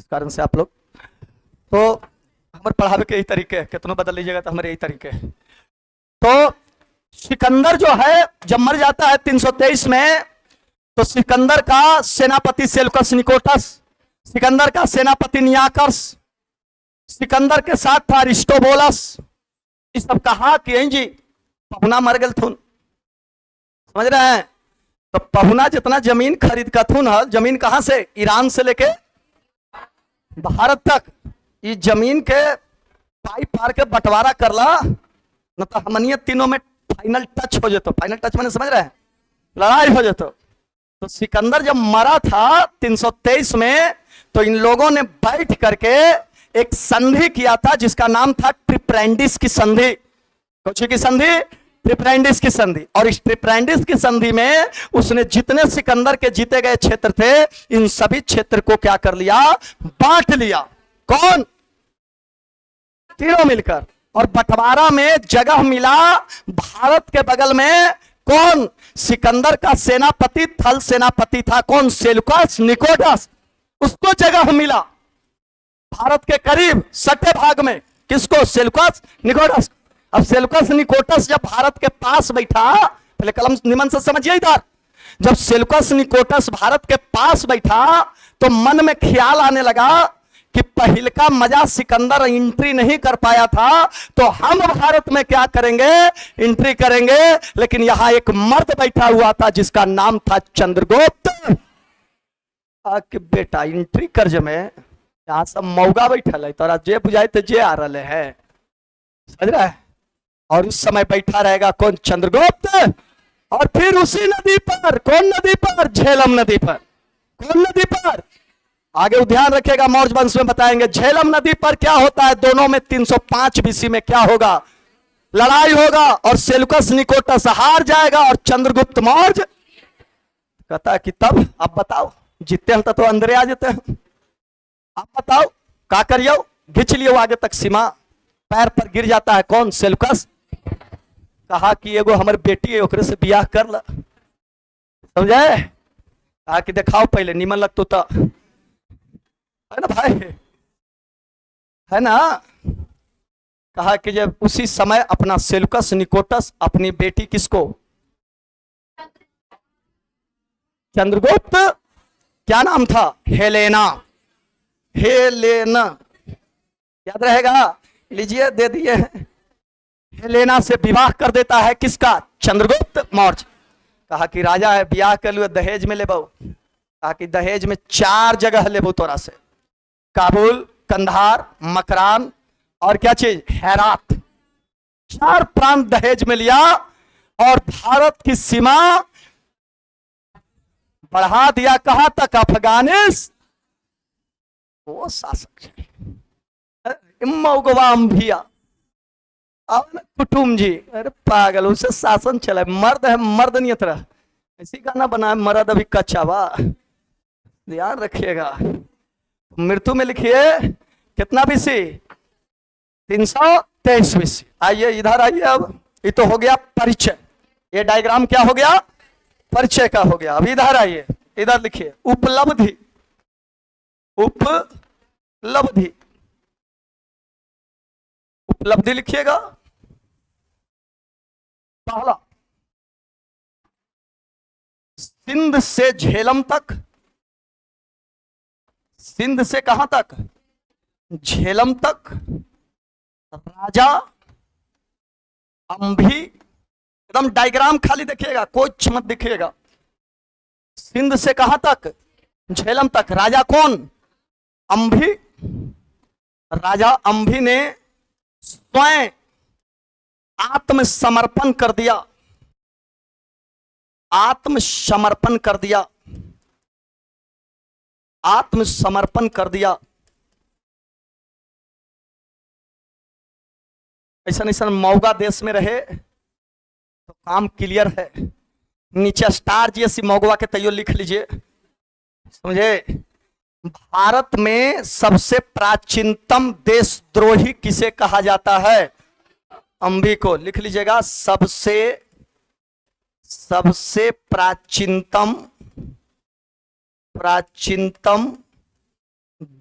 इस कारण से आप लोग, तो हमारे पढ़ावे के यही तरीके है, कितनों बदल लीजिएगा तो हमारे यही तरीके है। तो सिकंदर जो है जब मर जाता है 323 में, तो सिकंदर का सेनापति सेल्यूकस निकोटस, सिकंदर का सेनापति नियाकर्स, सिकंदर के साथ था अरिस्टोबुलस। इस सब कहा कि जी पहुना मर गल थुन, समझ रहे हैं। तो पहुना जितना जमीन खरीद का थुन, जमीन कहां से, ईरान से लेके भारत तक, इस जमीन के पाई पार के बंटवारा करला, न तो हमनिय तीनों में फाइनल टच हो जाता। फाइनल टच मैंने समझ रहे हैं, लड़ाई हो जाता। तो सिकंदर जब मरा था 323 में, तो इन लोगों ने बैठ करके एक संधि किया था जिसका नाम था ट्रिप्रेंडिस की संधि। कौन की संधि, ट्रिप्रेंडिस की संधि। और इस ट्रिप्रेंडिस की संधि में उसने जितने सिकंदर के जीते गए क्षेत्र थे, इन सभी क्षेत्र को क्या कर लिया, बांट लिया। कौन, तीनों मिलकर। और बंटवारा में जगह मिला भारत के बगल में, कौन, सिकंदर का सेनापति, थल सेनापति था कौन, सेल्यूकस निकोटस, उसको जगह मिला भारत के करीब सटे भाग में। किसको, सेल्यूकस निकोटस। अब सेल्यूकस निकोटस जब भारत के पास बैठा, पहले कलम निमन से समझिए इधर, जब सेल्यूकस निकोटस भारत के पास बैठा तो मन में ख्याल आने लगा कि पहल का मजा सिकंदर एंट्री नहीं कर पाया था, तो हम भारत में क्या करेंगे, एंट्री करेंगे। लेकिन यहां एक मर्द बैठा हुआ था जिसका नाम था चंद्रगुप्त। कि बेटा एंट्री कर जमे, यहाँ सब मौगा बैठल है, तोरा जे बुझाए तो जे आ रहे है, समझ रहा है। और उस समय बैठा रहेगा कौन, चंद्रगुप्त। और फिर उसी नदी पर, कौन नदी पर, झेलम नदी पर। कौन नदी पर, आगे ध्यान रखिएगा, मौर्य वंश में बताएंगे। झेलम नदी पर क्या होता है, दोनों में 305 बीसी में क्या होगा, लड़ाई होगा और सेल्यूकस निकोटस हार जाएगा और चंद्रगुप्त मौर्य कहता है कि तब अब बताओ, जीतते हैं तो अंदर आ जाते हैं, आप बताओ क्या करियो। घिंच लियो आगे तक सीमा, पैर पर गिर जाता है कौन, सेल्यूकस। कहा कि एगो हमारी बेटी है, ओकरे से बियाह कर ला, समझे। कहा कि दिखाओ पहले, निमन लगतो तो, है ना भाई, है ना। कहा कि जब उसी समय अपना सेल्यूकस निकोटस अपनी बेटी किसको, चंद्रगुप्त, क्या नाम था, हेलेना, हेलेना, याद रहेगा, लीजिए दे दिए। हेलेना से विवाह कर देता है किसका, चंद्रगुप्त मौर्य। कहा कि राजा है, ब्याह कर लो, दहेज में ले बहु। कहा कि दहेज में 4 जगह ले बहु तोरा से, काबुल, कंधार, मकरान और क्या चीज, हेरात। 4 प्रांत दहेज में लिया और भारत की सीमा बढ़ा दिया कहां तक, अफगानिस्तान। वो शासक भैया कुटुम जी, अरे पागल, उसे शासन चला, मर्द है, मर्द नहीं तरह, ऐसी गाना बना, मर्द अभी कच्चा बा, ध्यान रखिएगा। मृत्यु में लिखिए कितना बीसी, 323 बीसी। आइए इधर आइए, अब ये तो हो गया परिचय, ये डायग्राम क्या हो गया, परिचय का हो गया। अब इधर आइए, इधर लिखिए उपलब्धि, उपलब्धि, उपलब्धि लिखिएगा। पहला, सिंध से झेलम तक, सिंध से कहां तक, झेलम तक राजा अंभी, एकदम डायग्राम खाली देखिएगा, कोई मत दिखेगा। सिंध से कहां तक, झेलम तक, राजा कौन, अंभी। राजा अंभी ने स्वयं आत्मसमर्पण कर दिया, आत्मसमर्पण कर दिया, आत्मसमर्पण कर दिया। ऐसा ऐसा मौगा देश में रहे तो काम क्लियर है। नीचे स्टार जी ऐसी मौगवा के तैयो लिख लीजिए, समझे। भारत में सबसे प्राचीनतम देशद्रोही किसे कहा जाता है, अंभी को, लिख लीजिएगा। सबसे प्राचीनतम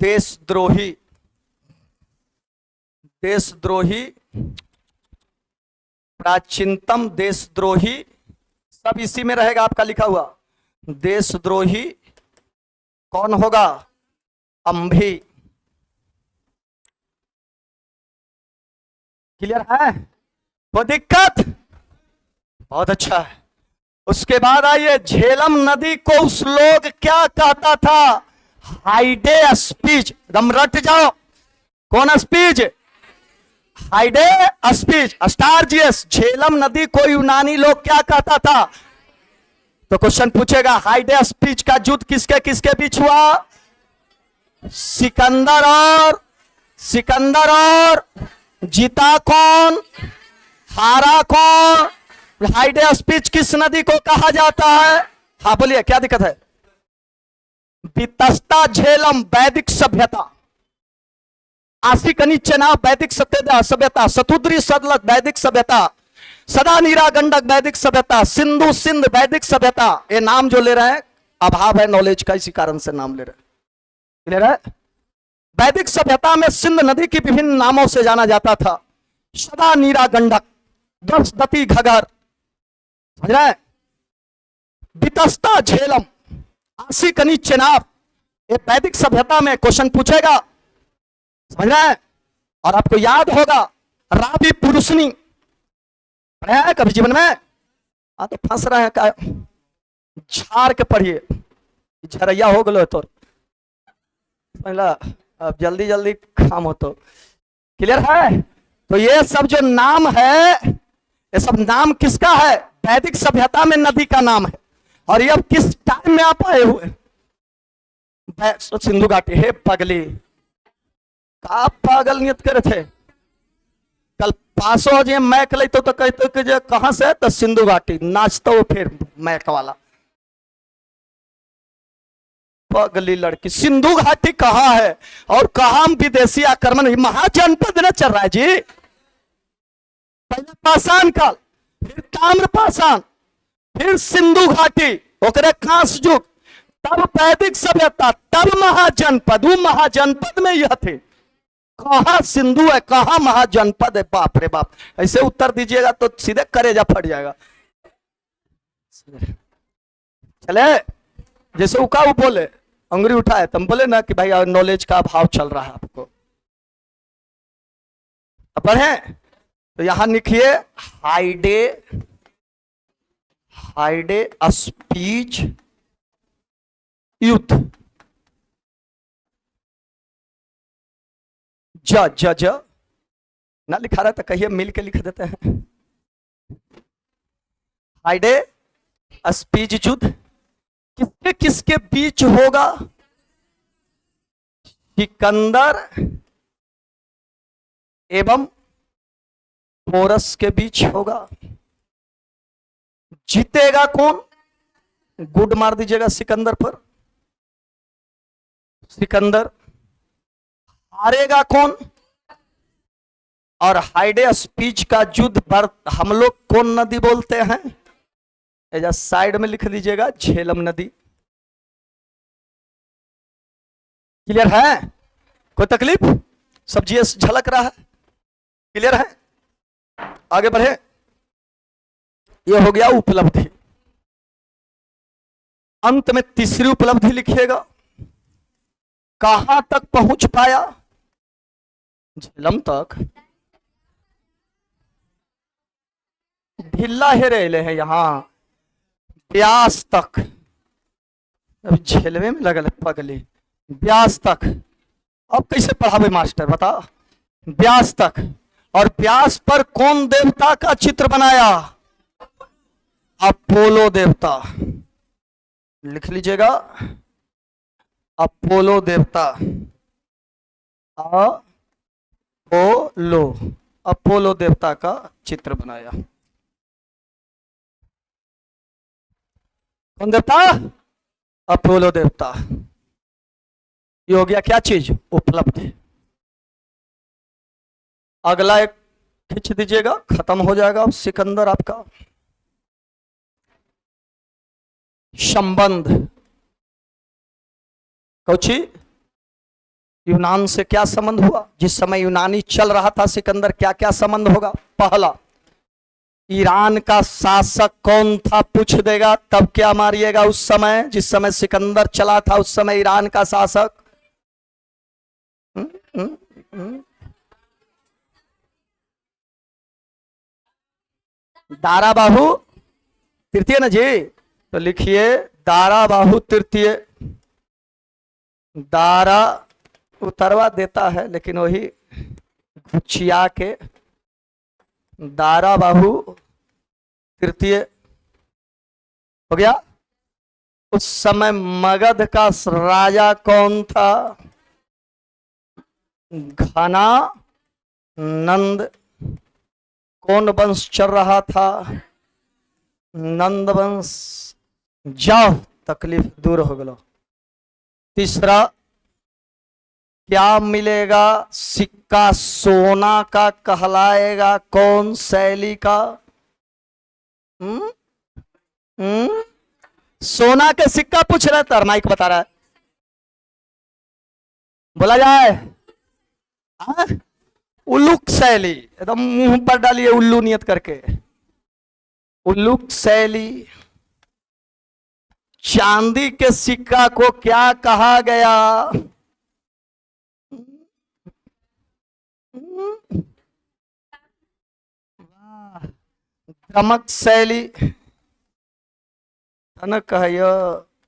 देशद्रोही, प्राचीनतम देशद्रोही, सब इसी में रहेगा आपका लिखा हुआ। देशद्रोही कौन होगा, अंभी। क्लियर है, कोई दिक्कत, बहुत अच्छा है। उसके बाद आइए, झेलम नदी को उस लोग क्या कहता था, हाइडे स्पीच, दम रट जाओ, कौन स्पीच, हाइडे स्पीच, स्टार जीएस। झेलम नदी को यूनानी लोग क्या कहता था, तो क्वेश्चन पूछेगा, हाइडे स्पीच का युद्ध किसके किसके बीच हुआ, सिकंदर और जीता कौन, हारा कौन। हाइडे स्पीच किस नदी को कहा जाता है, हाँ बोलिए क्या दिक्कत है। वितस्ता झेलम वैदिक सभ्यता, आसिकनी चेनाब वैदिक सभ्यता, सतुद्री सदलत वैदिक सभ्यता, सदा नीरा गंडक वैदिक सभ्यता, सिंधु सिंध वैदिक सभ्यता। ये नाम जो ले रहे हैं, अभाव है नॉलेज का, इसी कारण से नाम ले रहे हैं। क्लियर है। वैदिक सभ्यता में सिंध नदी की विभिन्न नामों से जाना जाता था। सदा नीरा गंडक, दस दती घगर, समझ रहे हैं, वितस्ता झेलम, आसिकनी चेनाब। ये वैदिक सभ्यता में क्वेश्चन पूछेगा समझ रहे हैं? और आपको याद होगा राबी पुरुषनी पढ़ा है कभी जीवन में? हाँ तो फंस रहे हैं का, झाड़ के पढ़िए, झरैया हो गलो तो समझला। अब जल्दी जल्दी काम हो तो क्लियर है। तो ये सब जो नाम है, ये सब नाम किसका है? वैदिक सभ्यता में नदी का नाम है। और ये अब किस टाइम में आप आए हुए? सिंधु घाटी। हे पगली, का पागल नियत करे थे? कल पासो हो जाए मैक ले तो कहते कि जे कहां से? तो सिंधु घाटी। नाचता हो फिर मैक वाला पगली लड़की। सिंधु घाटी कहाँ है और कहां विदेशी आक्रमण? महाजनपद न चल रहा है जी। पहले पाषाण काल, फिर ताम्रपाषाण, फिर सिंधु घाटी, ओकरे कांस युग, तब वैदिक सभ्यता, तब महाजनपद। वो महाजनपद में यह थे। कहां सिंधु है, कहां महाजनपद है? बाप रे बाप। ऐसे उत्तर दीजिएगा तो सीधे करेजा फट जाएगा। चले जैसे उका वो बोले, अंगुरी उठाए, तुम बोले ना कि भाई नॉलेज का अभाव चल रहा है आपको। अब पढ़े तो यहां लिखिए हाइडे, हाइडे स्पीच युद्ध। ज ना लिखा रहा था, कहिए मिल के लिख देते हैं। हाइडे स्पीच युद्ध किसके किसके बीच होगा? सिकंदर एवं पोरस के बीच होगा। जीतेगा कौन? गुड मार दीजिएगा सिकंदर पर। सिकंदर। हारेगा कौन? और हाइडे स्पीच का युद्ध हम लोग कौन नदी बोलते हैं? एजा साइड में लिख दीजिएगा झेलम नदी। क्लियर है? कोई तकलीफ? सब जीएस झलक रहा है? क्लियर है? आगे बढ़े। ये हो गया उपलब्धि। अंत में तीसरी उपलब्धि लिखिएगा। कहां तक पहुंच पाया? झेलम तक। ढिल्ला हे रहे हैं यहां, ब्यास तक। अभी झेलवे में लगल पगली। ब्यास तक। अब कैसे पढ़ावे मास्टर बता? ब्यास तक। और ब्यास पर कौन देवता का चित्र बनाया? अपोलो देवता। लिख लीजिएगा अपोलो देवता। अपोलो, अपोलो देवता का चित्र बनाया। कौन देवता? अपोलो देवता। ये हो गया क्या चीज? उपलब्धि। अगला एक खींच दीजिएगा, खत्म हो जाएगा सिकंदर आपका। संबंध। कौची? यूनान से क्या संबंध हुआ? जिस समय यूनानी चल रहा था सिकंदर, क्या क्या संबंध होगा? पहला, ईरान का शासक कौन था पूछ देगा, तब क्या मारिएगा? उस समय जिस समय सिकंदर चला था, उस समय ईरान का शासक दाराबाहु तृतीय ना जी। तो लिखिए दाराबाहु तृतीय। दारा उतरवा देता है लेकिन वही घुचिया के दाराबाहु तृतीय हो गया। उस समय मगध का राजा कौन था? घना नंद। कौन वंश चल रहा था? नंद वंश। जाओ, तकलीफ दूर हो गलो। तीसरा, क्या मिलेगा? सिक्का सोना का कहलाएगा। कौन शैली का? सोना के सिक्का पूछ रहा था, माइक बता रहा है। बोला जाए उल्लुक शैली। एकदम मुंह पर डालिए उल्लू नियत करके। उल्लुक शैली। चांदी के सिक्का को क्या कहा गया? वाह। गमक शैली, तनक कहियो,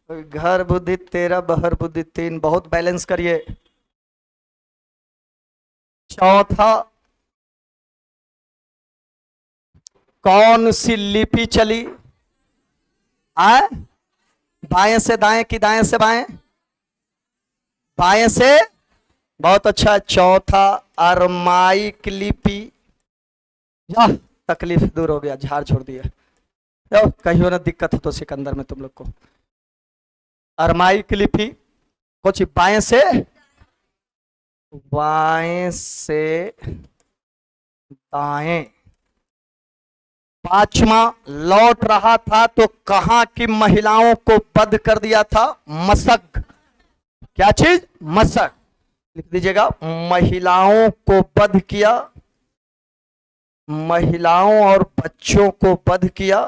घर बुद्धि 13 बहर बुद्धि 3, बहुत बैलेंस करिए। चौथा, कौन सी लिपि चली? आए, बाएं से दाएं कि दाएं से बाएं? बाएं से, बहुत अच्छा। चौथा, अरमाइक लिपि। या तकलीफ दूर हो गया, झाड़ छोड़ दिया। कहियो ना दिक्कत हो तो सिकंदर में तुम लोग को। अरमाइक लिपि कुछ बाएं से, बाएं से दाएं। पांचवा, लौट रहा था तो कहां की महिलाओं को बंद कर दिया था? मशक। क्या चीज? मशक। लिख दीजिएगा, महिलाओं को वध किया, महिलाओं और बच्चों को वध किया,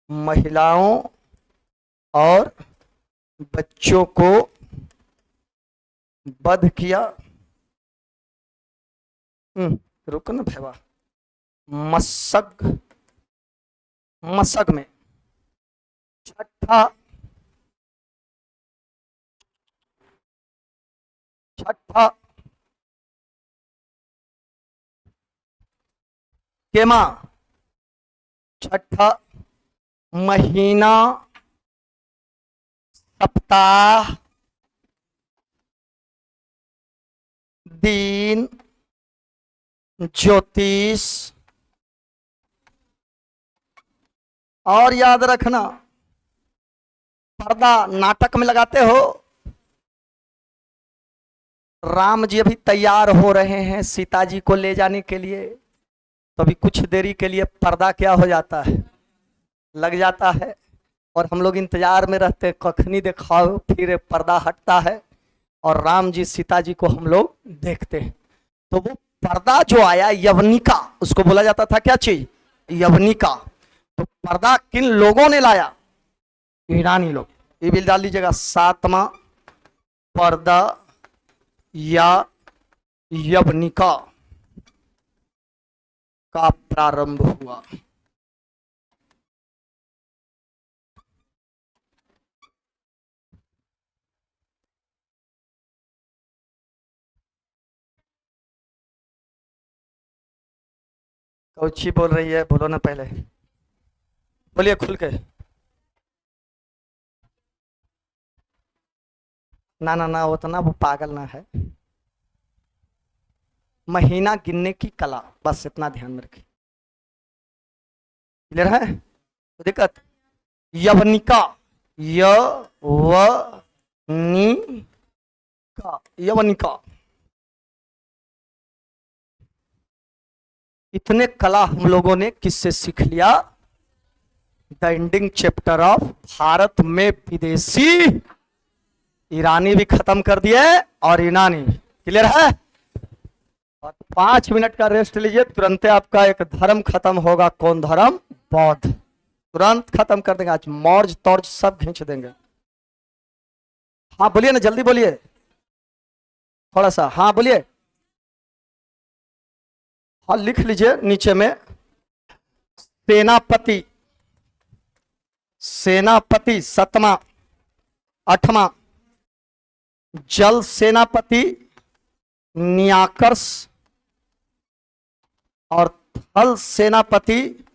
महिलाओं और बच्चों को वध किया। रुको ना भैया, मशक, मशक में। छठा, छठा, केमा। छठा, महीना, सप्ताह, दिन, ज्योतिष। और याद रखना, पर्दा नाटक में लगाते हो। राम जी अभी तैयार हो रहे हैं सीता जी को ले जाने के लिए, तो अभी कुछ देरी के लिए पर्दा क्या हो जाता है? लग जाता है। और हम लोग इंतजार में रहते हैं कखनी दिखाओ, फिर पर्दा हटता है और राम जी सीता जी को हम लोग देखते हैं। तो वो पर्दा जो आया यवनिका, उसको बोला जाता था क्या चीज? यवनिका। तो पर्दा किन लोगों ने लाया? ईरानी लोग। ये भी डाल लीजिएगा, सातवां पर्दा या यवनिका का प्रारंभ हुआ। कौची बोल रही है? बोलो ना पहले, बोलिए खुल के। ना ना ना, उतना वो पागल ना है। महीना गिनने की कला, बस इतना ध्यान में रखिए। क्लियर है? तो दिक्कत, यवनिका, यवनिका, यवनिका। इतने कला हम लोगों ने किससे सीख लिया? The ending chapter of Bharat में विदेशी, ईरानी भी खत्म कर दिए और ईरानी भी। क्लियर है? और 5 मिनट का रेस्ट लीजिए, तुरंत आपका एक धर्म खत्म होगा। कौन धर्म? बौद्ध। तुरंत खत्म कर देंगे आज, मौर्ज तौर्ज सब खींच देंगे। हाँ बोलिए ना, जल्दी बोलिए थोड़ा सा। हाँ बोलिए। हाँ लिख लीजिए नीचे में, सेनापति, सेनापति सतमा, आठवां, जल सेनापति नियाकर्स, और थल सेनापति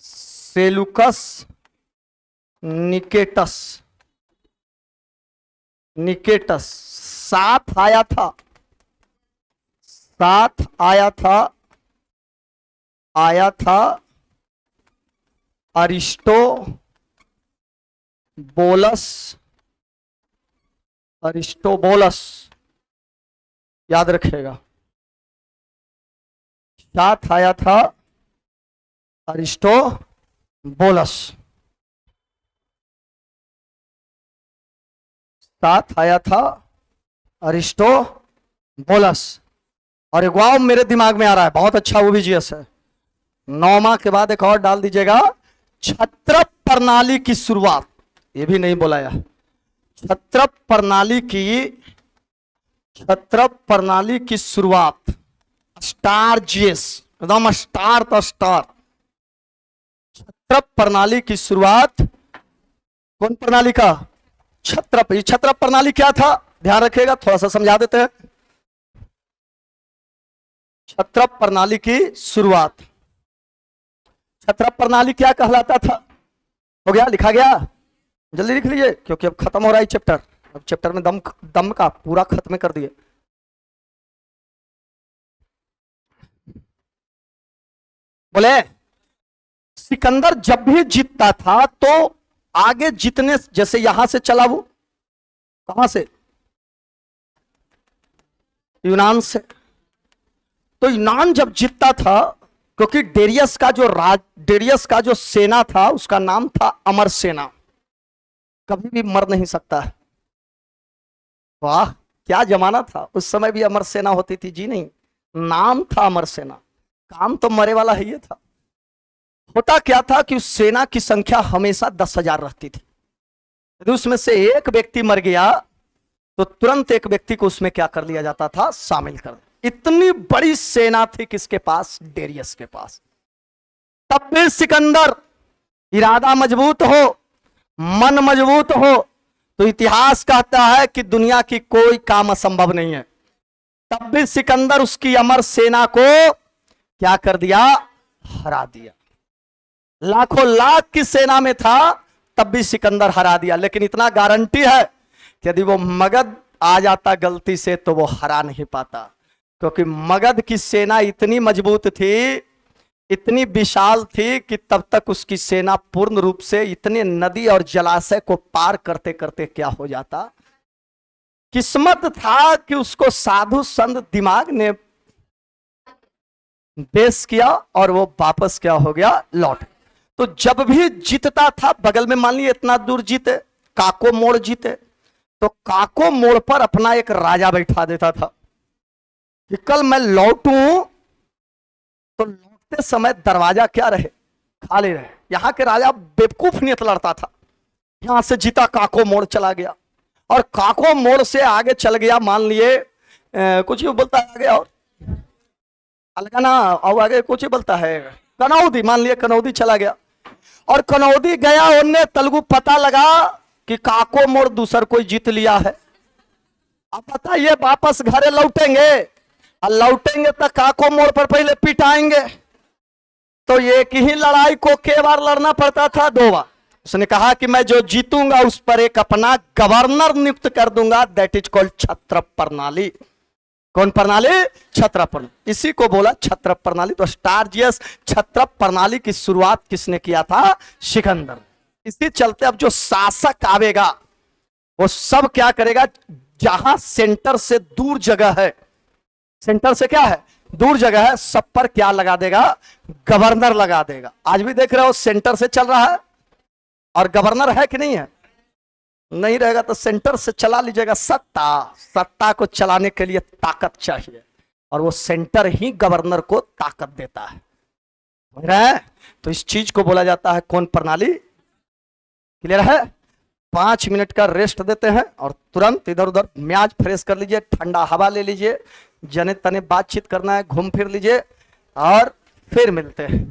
सेलुकस निकेटस। निकेटस। साथ आया था, साथ आया था, आया था अरिस्टो बोलस, अरिस्टोबोलस, याद रखिएगा। साथ आया था अरिस्टोबोलस, साथ आया था अरिस्टोबोलस। और एक वाव मेरे दिमाग में आ रहा है, बहुत अच्छा वो भी जीएस है। 9वां के बाद एक और डाल दीजिएगा, छत्रप प्रणाली की शुरुआत। ये भी नहीं बोलाया। छत्रप प्रणाली की छत्रप प्रणाली की शुरुआत, स्टार जीएस, एकदम स्टार तो स्टार। छत्रप प्रणाली की शुरुआत कौन प्रणाली का? छत्रप। ये छत्रप प्रणाली क्या था, ध्यान रखिएगा, थोड़ा सा समझा देते हैं। छत्रप प्रणाली की शुरुआत, छत्रप प्रणाली क्या कहलाता था? हो गया, लिखा गया, जल्दी लिख लीजिए क्योंकि अब खत्म हो रहा है चैप्टर। अब चैप्टर में दम दम का पूरा खत्म कर दिए। बोले सिकंदर जब भी जीतता था तो आगे जीतने, जैसे यहां से चला वो, कहां से? यूनान से। तो यूनान जब जीतता था, क्योंकि डेरियस का जो सेना था उसका नाम था अमर सेना, कभी भी मर नहीं सकता है। वाह क्या जमाना था, उस समय भी अमर सेना होती थी जी? नहीं, नाम था अमर सेना, काम तो मरे वाला ही था। होता क्या था कि उस सेना की संख्या हमेशा 10,000 रहती थी। यदि उसमें से एक व्यक्ति मर गया तो तुरंत एक व्यक्ति को उसमें क्या कर लिया जाता था? शामिल कर। इतनी बड़ी सेना थी किसके पास? डेरियस के पास। तब भी सिकंदर, इरादा मजबूत हो, मन मजबूत हो, तो इतिहास कहता है कि दुनिया की कोई काम असंभव नहीं है। तब भी सिकंदर उसकी अमर सेना को क्या कर दिया? हरा दिया। लाखों लाख की सेना में था, तब भी सिकंदर हरा दिया। लेकिन इतना गारंटी है कि यदि वो मगध आ जाता गलती से तो वो हरा नहीं पाता, क्योंकि मगध की सेना इतनी मजबूत थी, इतनी विशाल थी कि तब तक उसकी सेना पूर्ण रूप से इतने नदी और जलाशय को पार करते करते क्या हो जाता। किस्मत था कि उसको साधु संत दिमाग ने बेस किया और वो वापस क्या हो गया? लौट। तो जब भी जीतता था, बगल में मान लिया इतना दूर जीते, काको मोड़ जीते, तो काको मोड़ पर अपना एक राजा बैठा देता था कि कल मैं लौटूं तो लौटते समय दरवाजा क्या रहे? खाली रहे। यहां के राजा बेवकूफ नियत लड़ता था। यहां से जीता, काको मोड़ चला गया, और काको मोड़ से आगे चल गया, मान लिए कुछ ही बोलता है आगे, और अलगना, और आगे कुछ ही बोलता है कनौदी, मान लिया कनौदी चला गया। और कनौदी गया, उनने तेलुगु पता लगा कि काको मोड़ दूसर कोई जीत लिया है। अब बताइए वापस घरे लौटेंगे, और लौटेंगे तो काको मोड़ पर पहले पिटाएंगे। तो एक ही लड़ाई को कई बार लड़ना पड़ता था? 2 बार। उसने कहा कि मैं जो जीतूंगा उस पर एक अपना गवर्नर नियुक्त कर दूंगा, दैट इज कॉल्ड छत्रप प्रणाली। कौन प्रणाली? छत्रप प्रणाली। इसी को बोला छत्रप प्रणाली। तो स्टार जीएस छत्रप प्रणाली की शुरुआत किसने किया था? सिकंदर। इसी चलते अब जो शासक आवेगा वो सब क्या करेगा? जहां सेंटर से दूर जगह है, सेंटर से क्या है? दूर जगह है, सब पर क्या लगा देगा? गवर्नर लगा देगा। आज भी देख रहे हो सेंटर से चल रहा है, और गवर्नर है कि नहीं है? नहीं रहेगा तो सेंटर से चला लीजिएगा। सत्ता को चलाने के लिए ताकत चाहिए, और वो सेंटर ही गवर्नर को ताकत देता है। समझ रहे हैं? तो इस चीज को बोला जाता है कौन प्रणाली? क्लियर है? 5 मिनट का रेस्ट देते हैं और तुरंत इधर उधर मियाज फ्रेश कर लीजिए, ठंडा हवा ले लीजिए, जने तने बातचीत करना है घूम फिर लीजिए, और फिर मिलते हैं।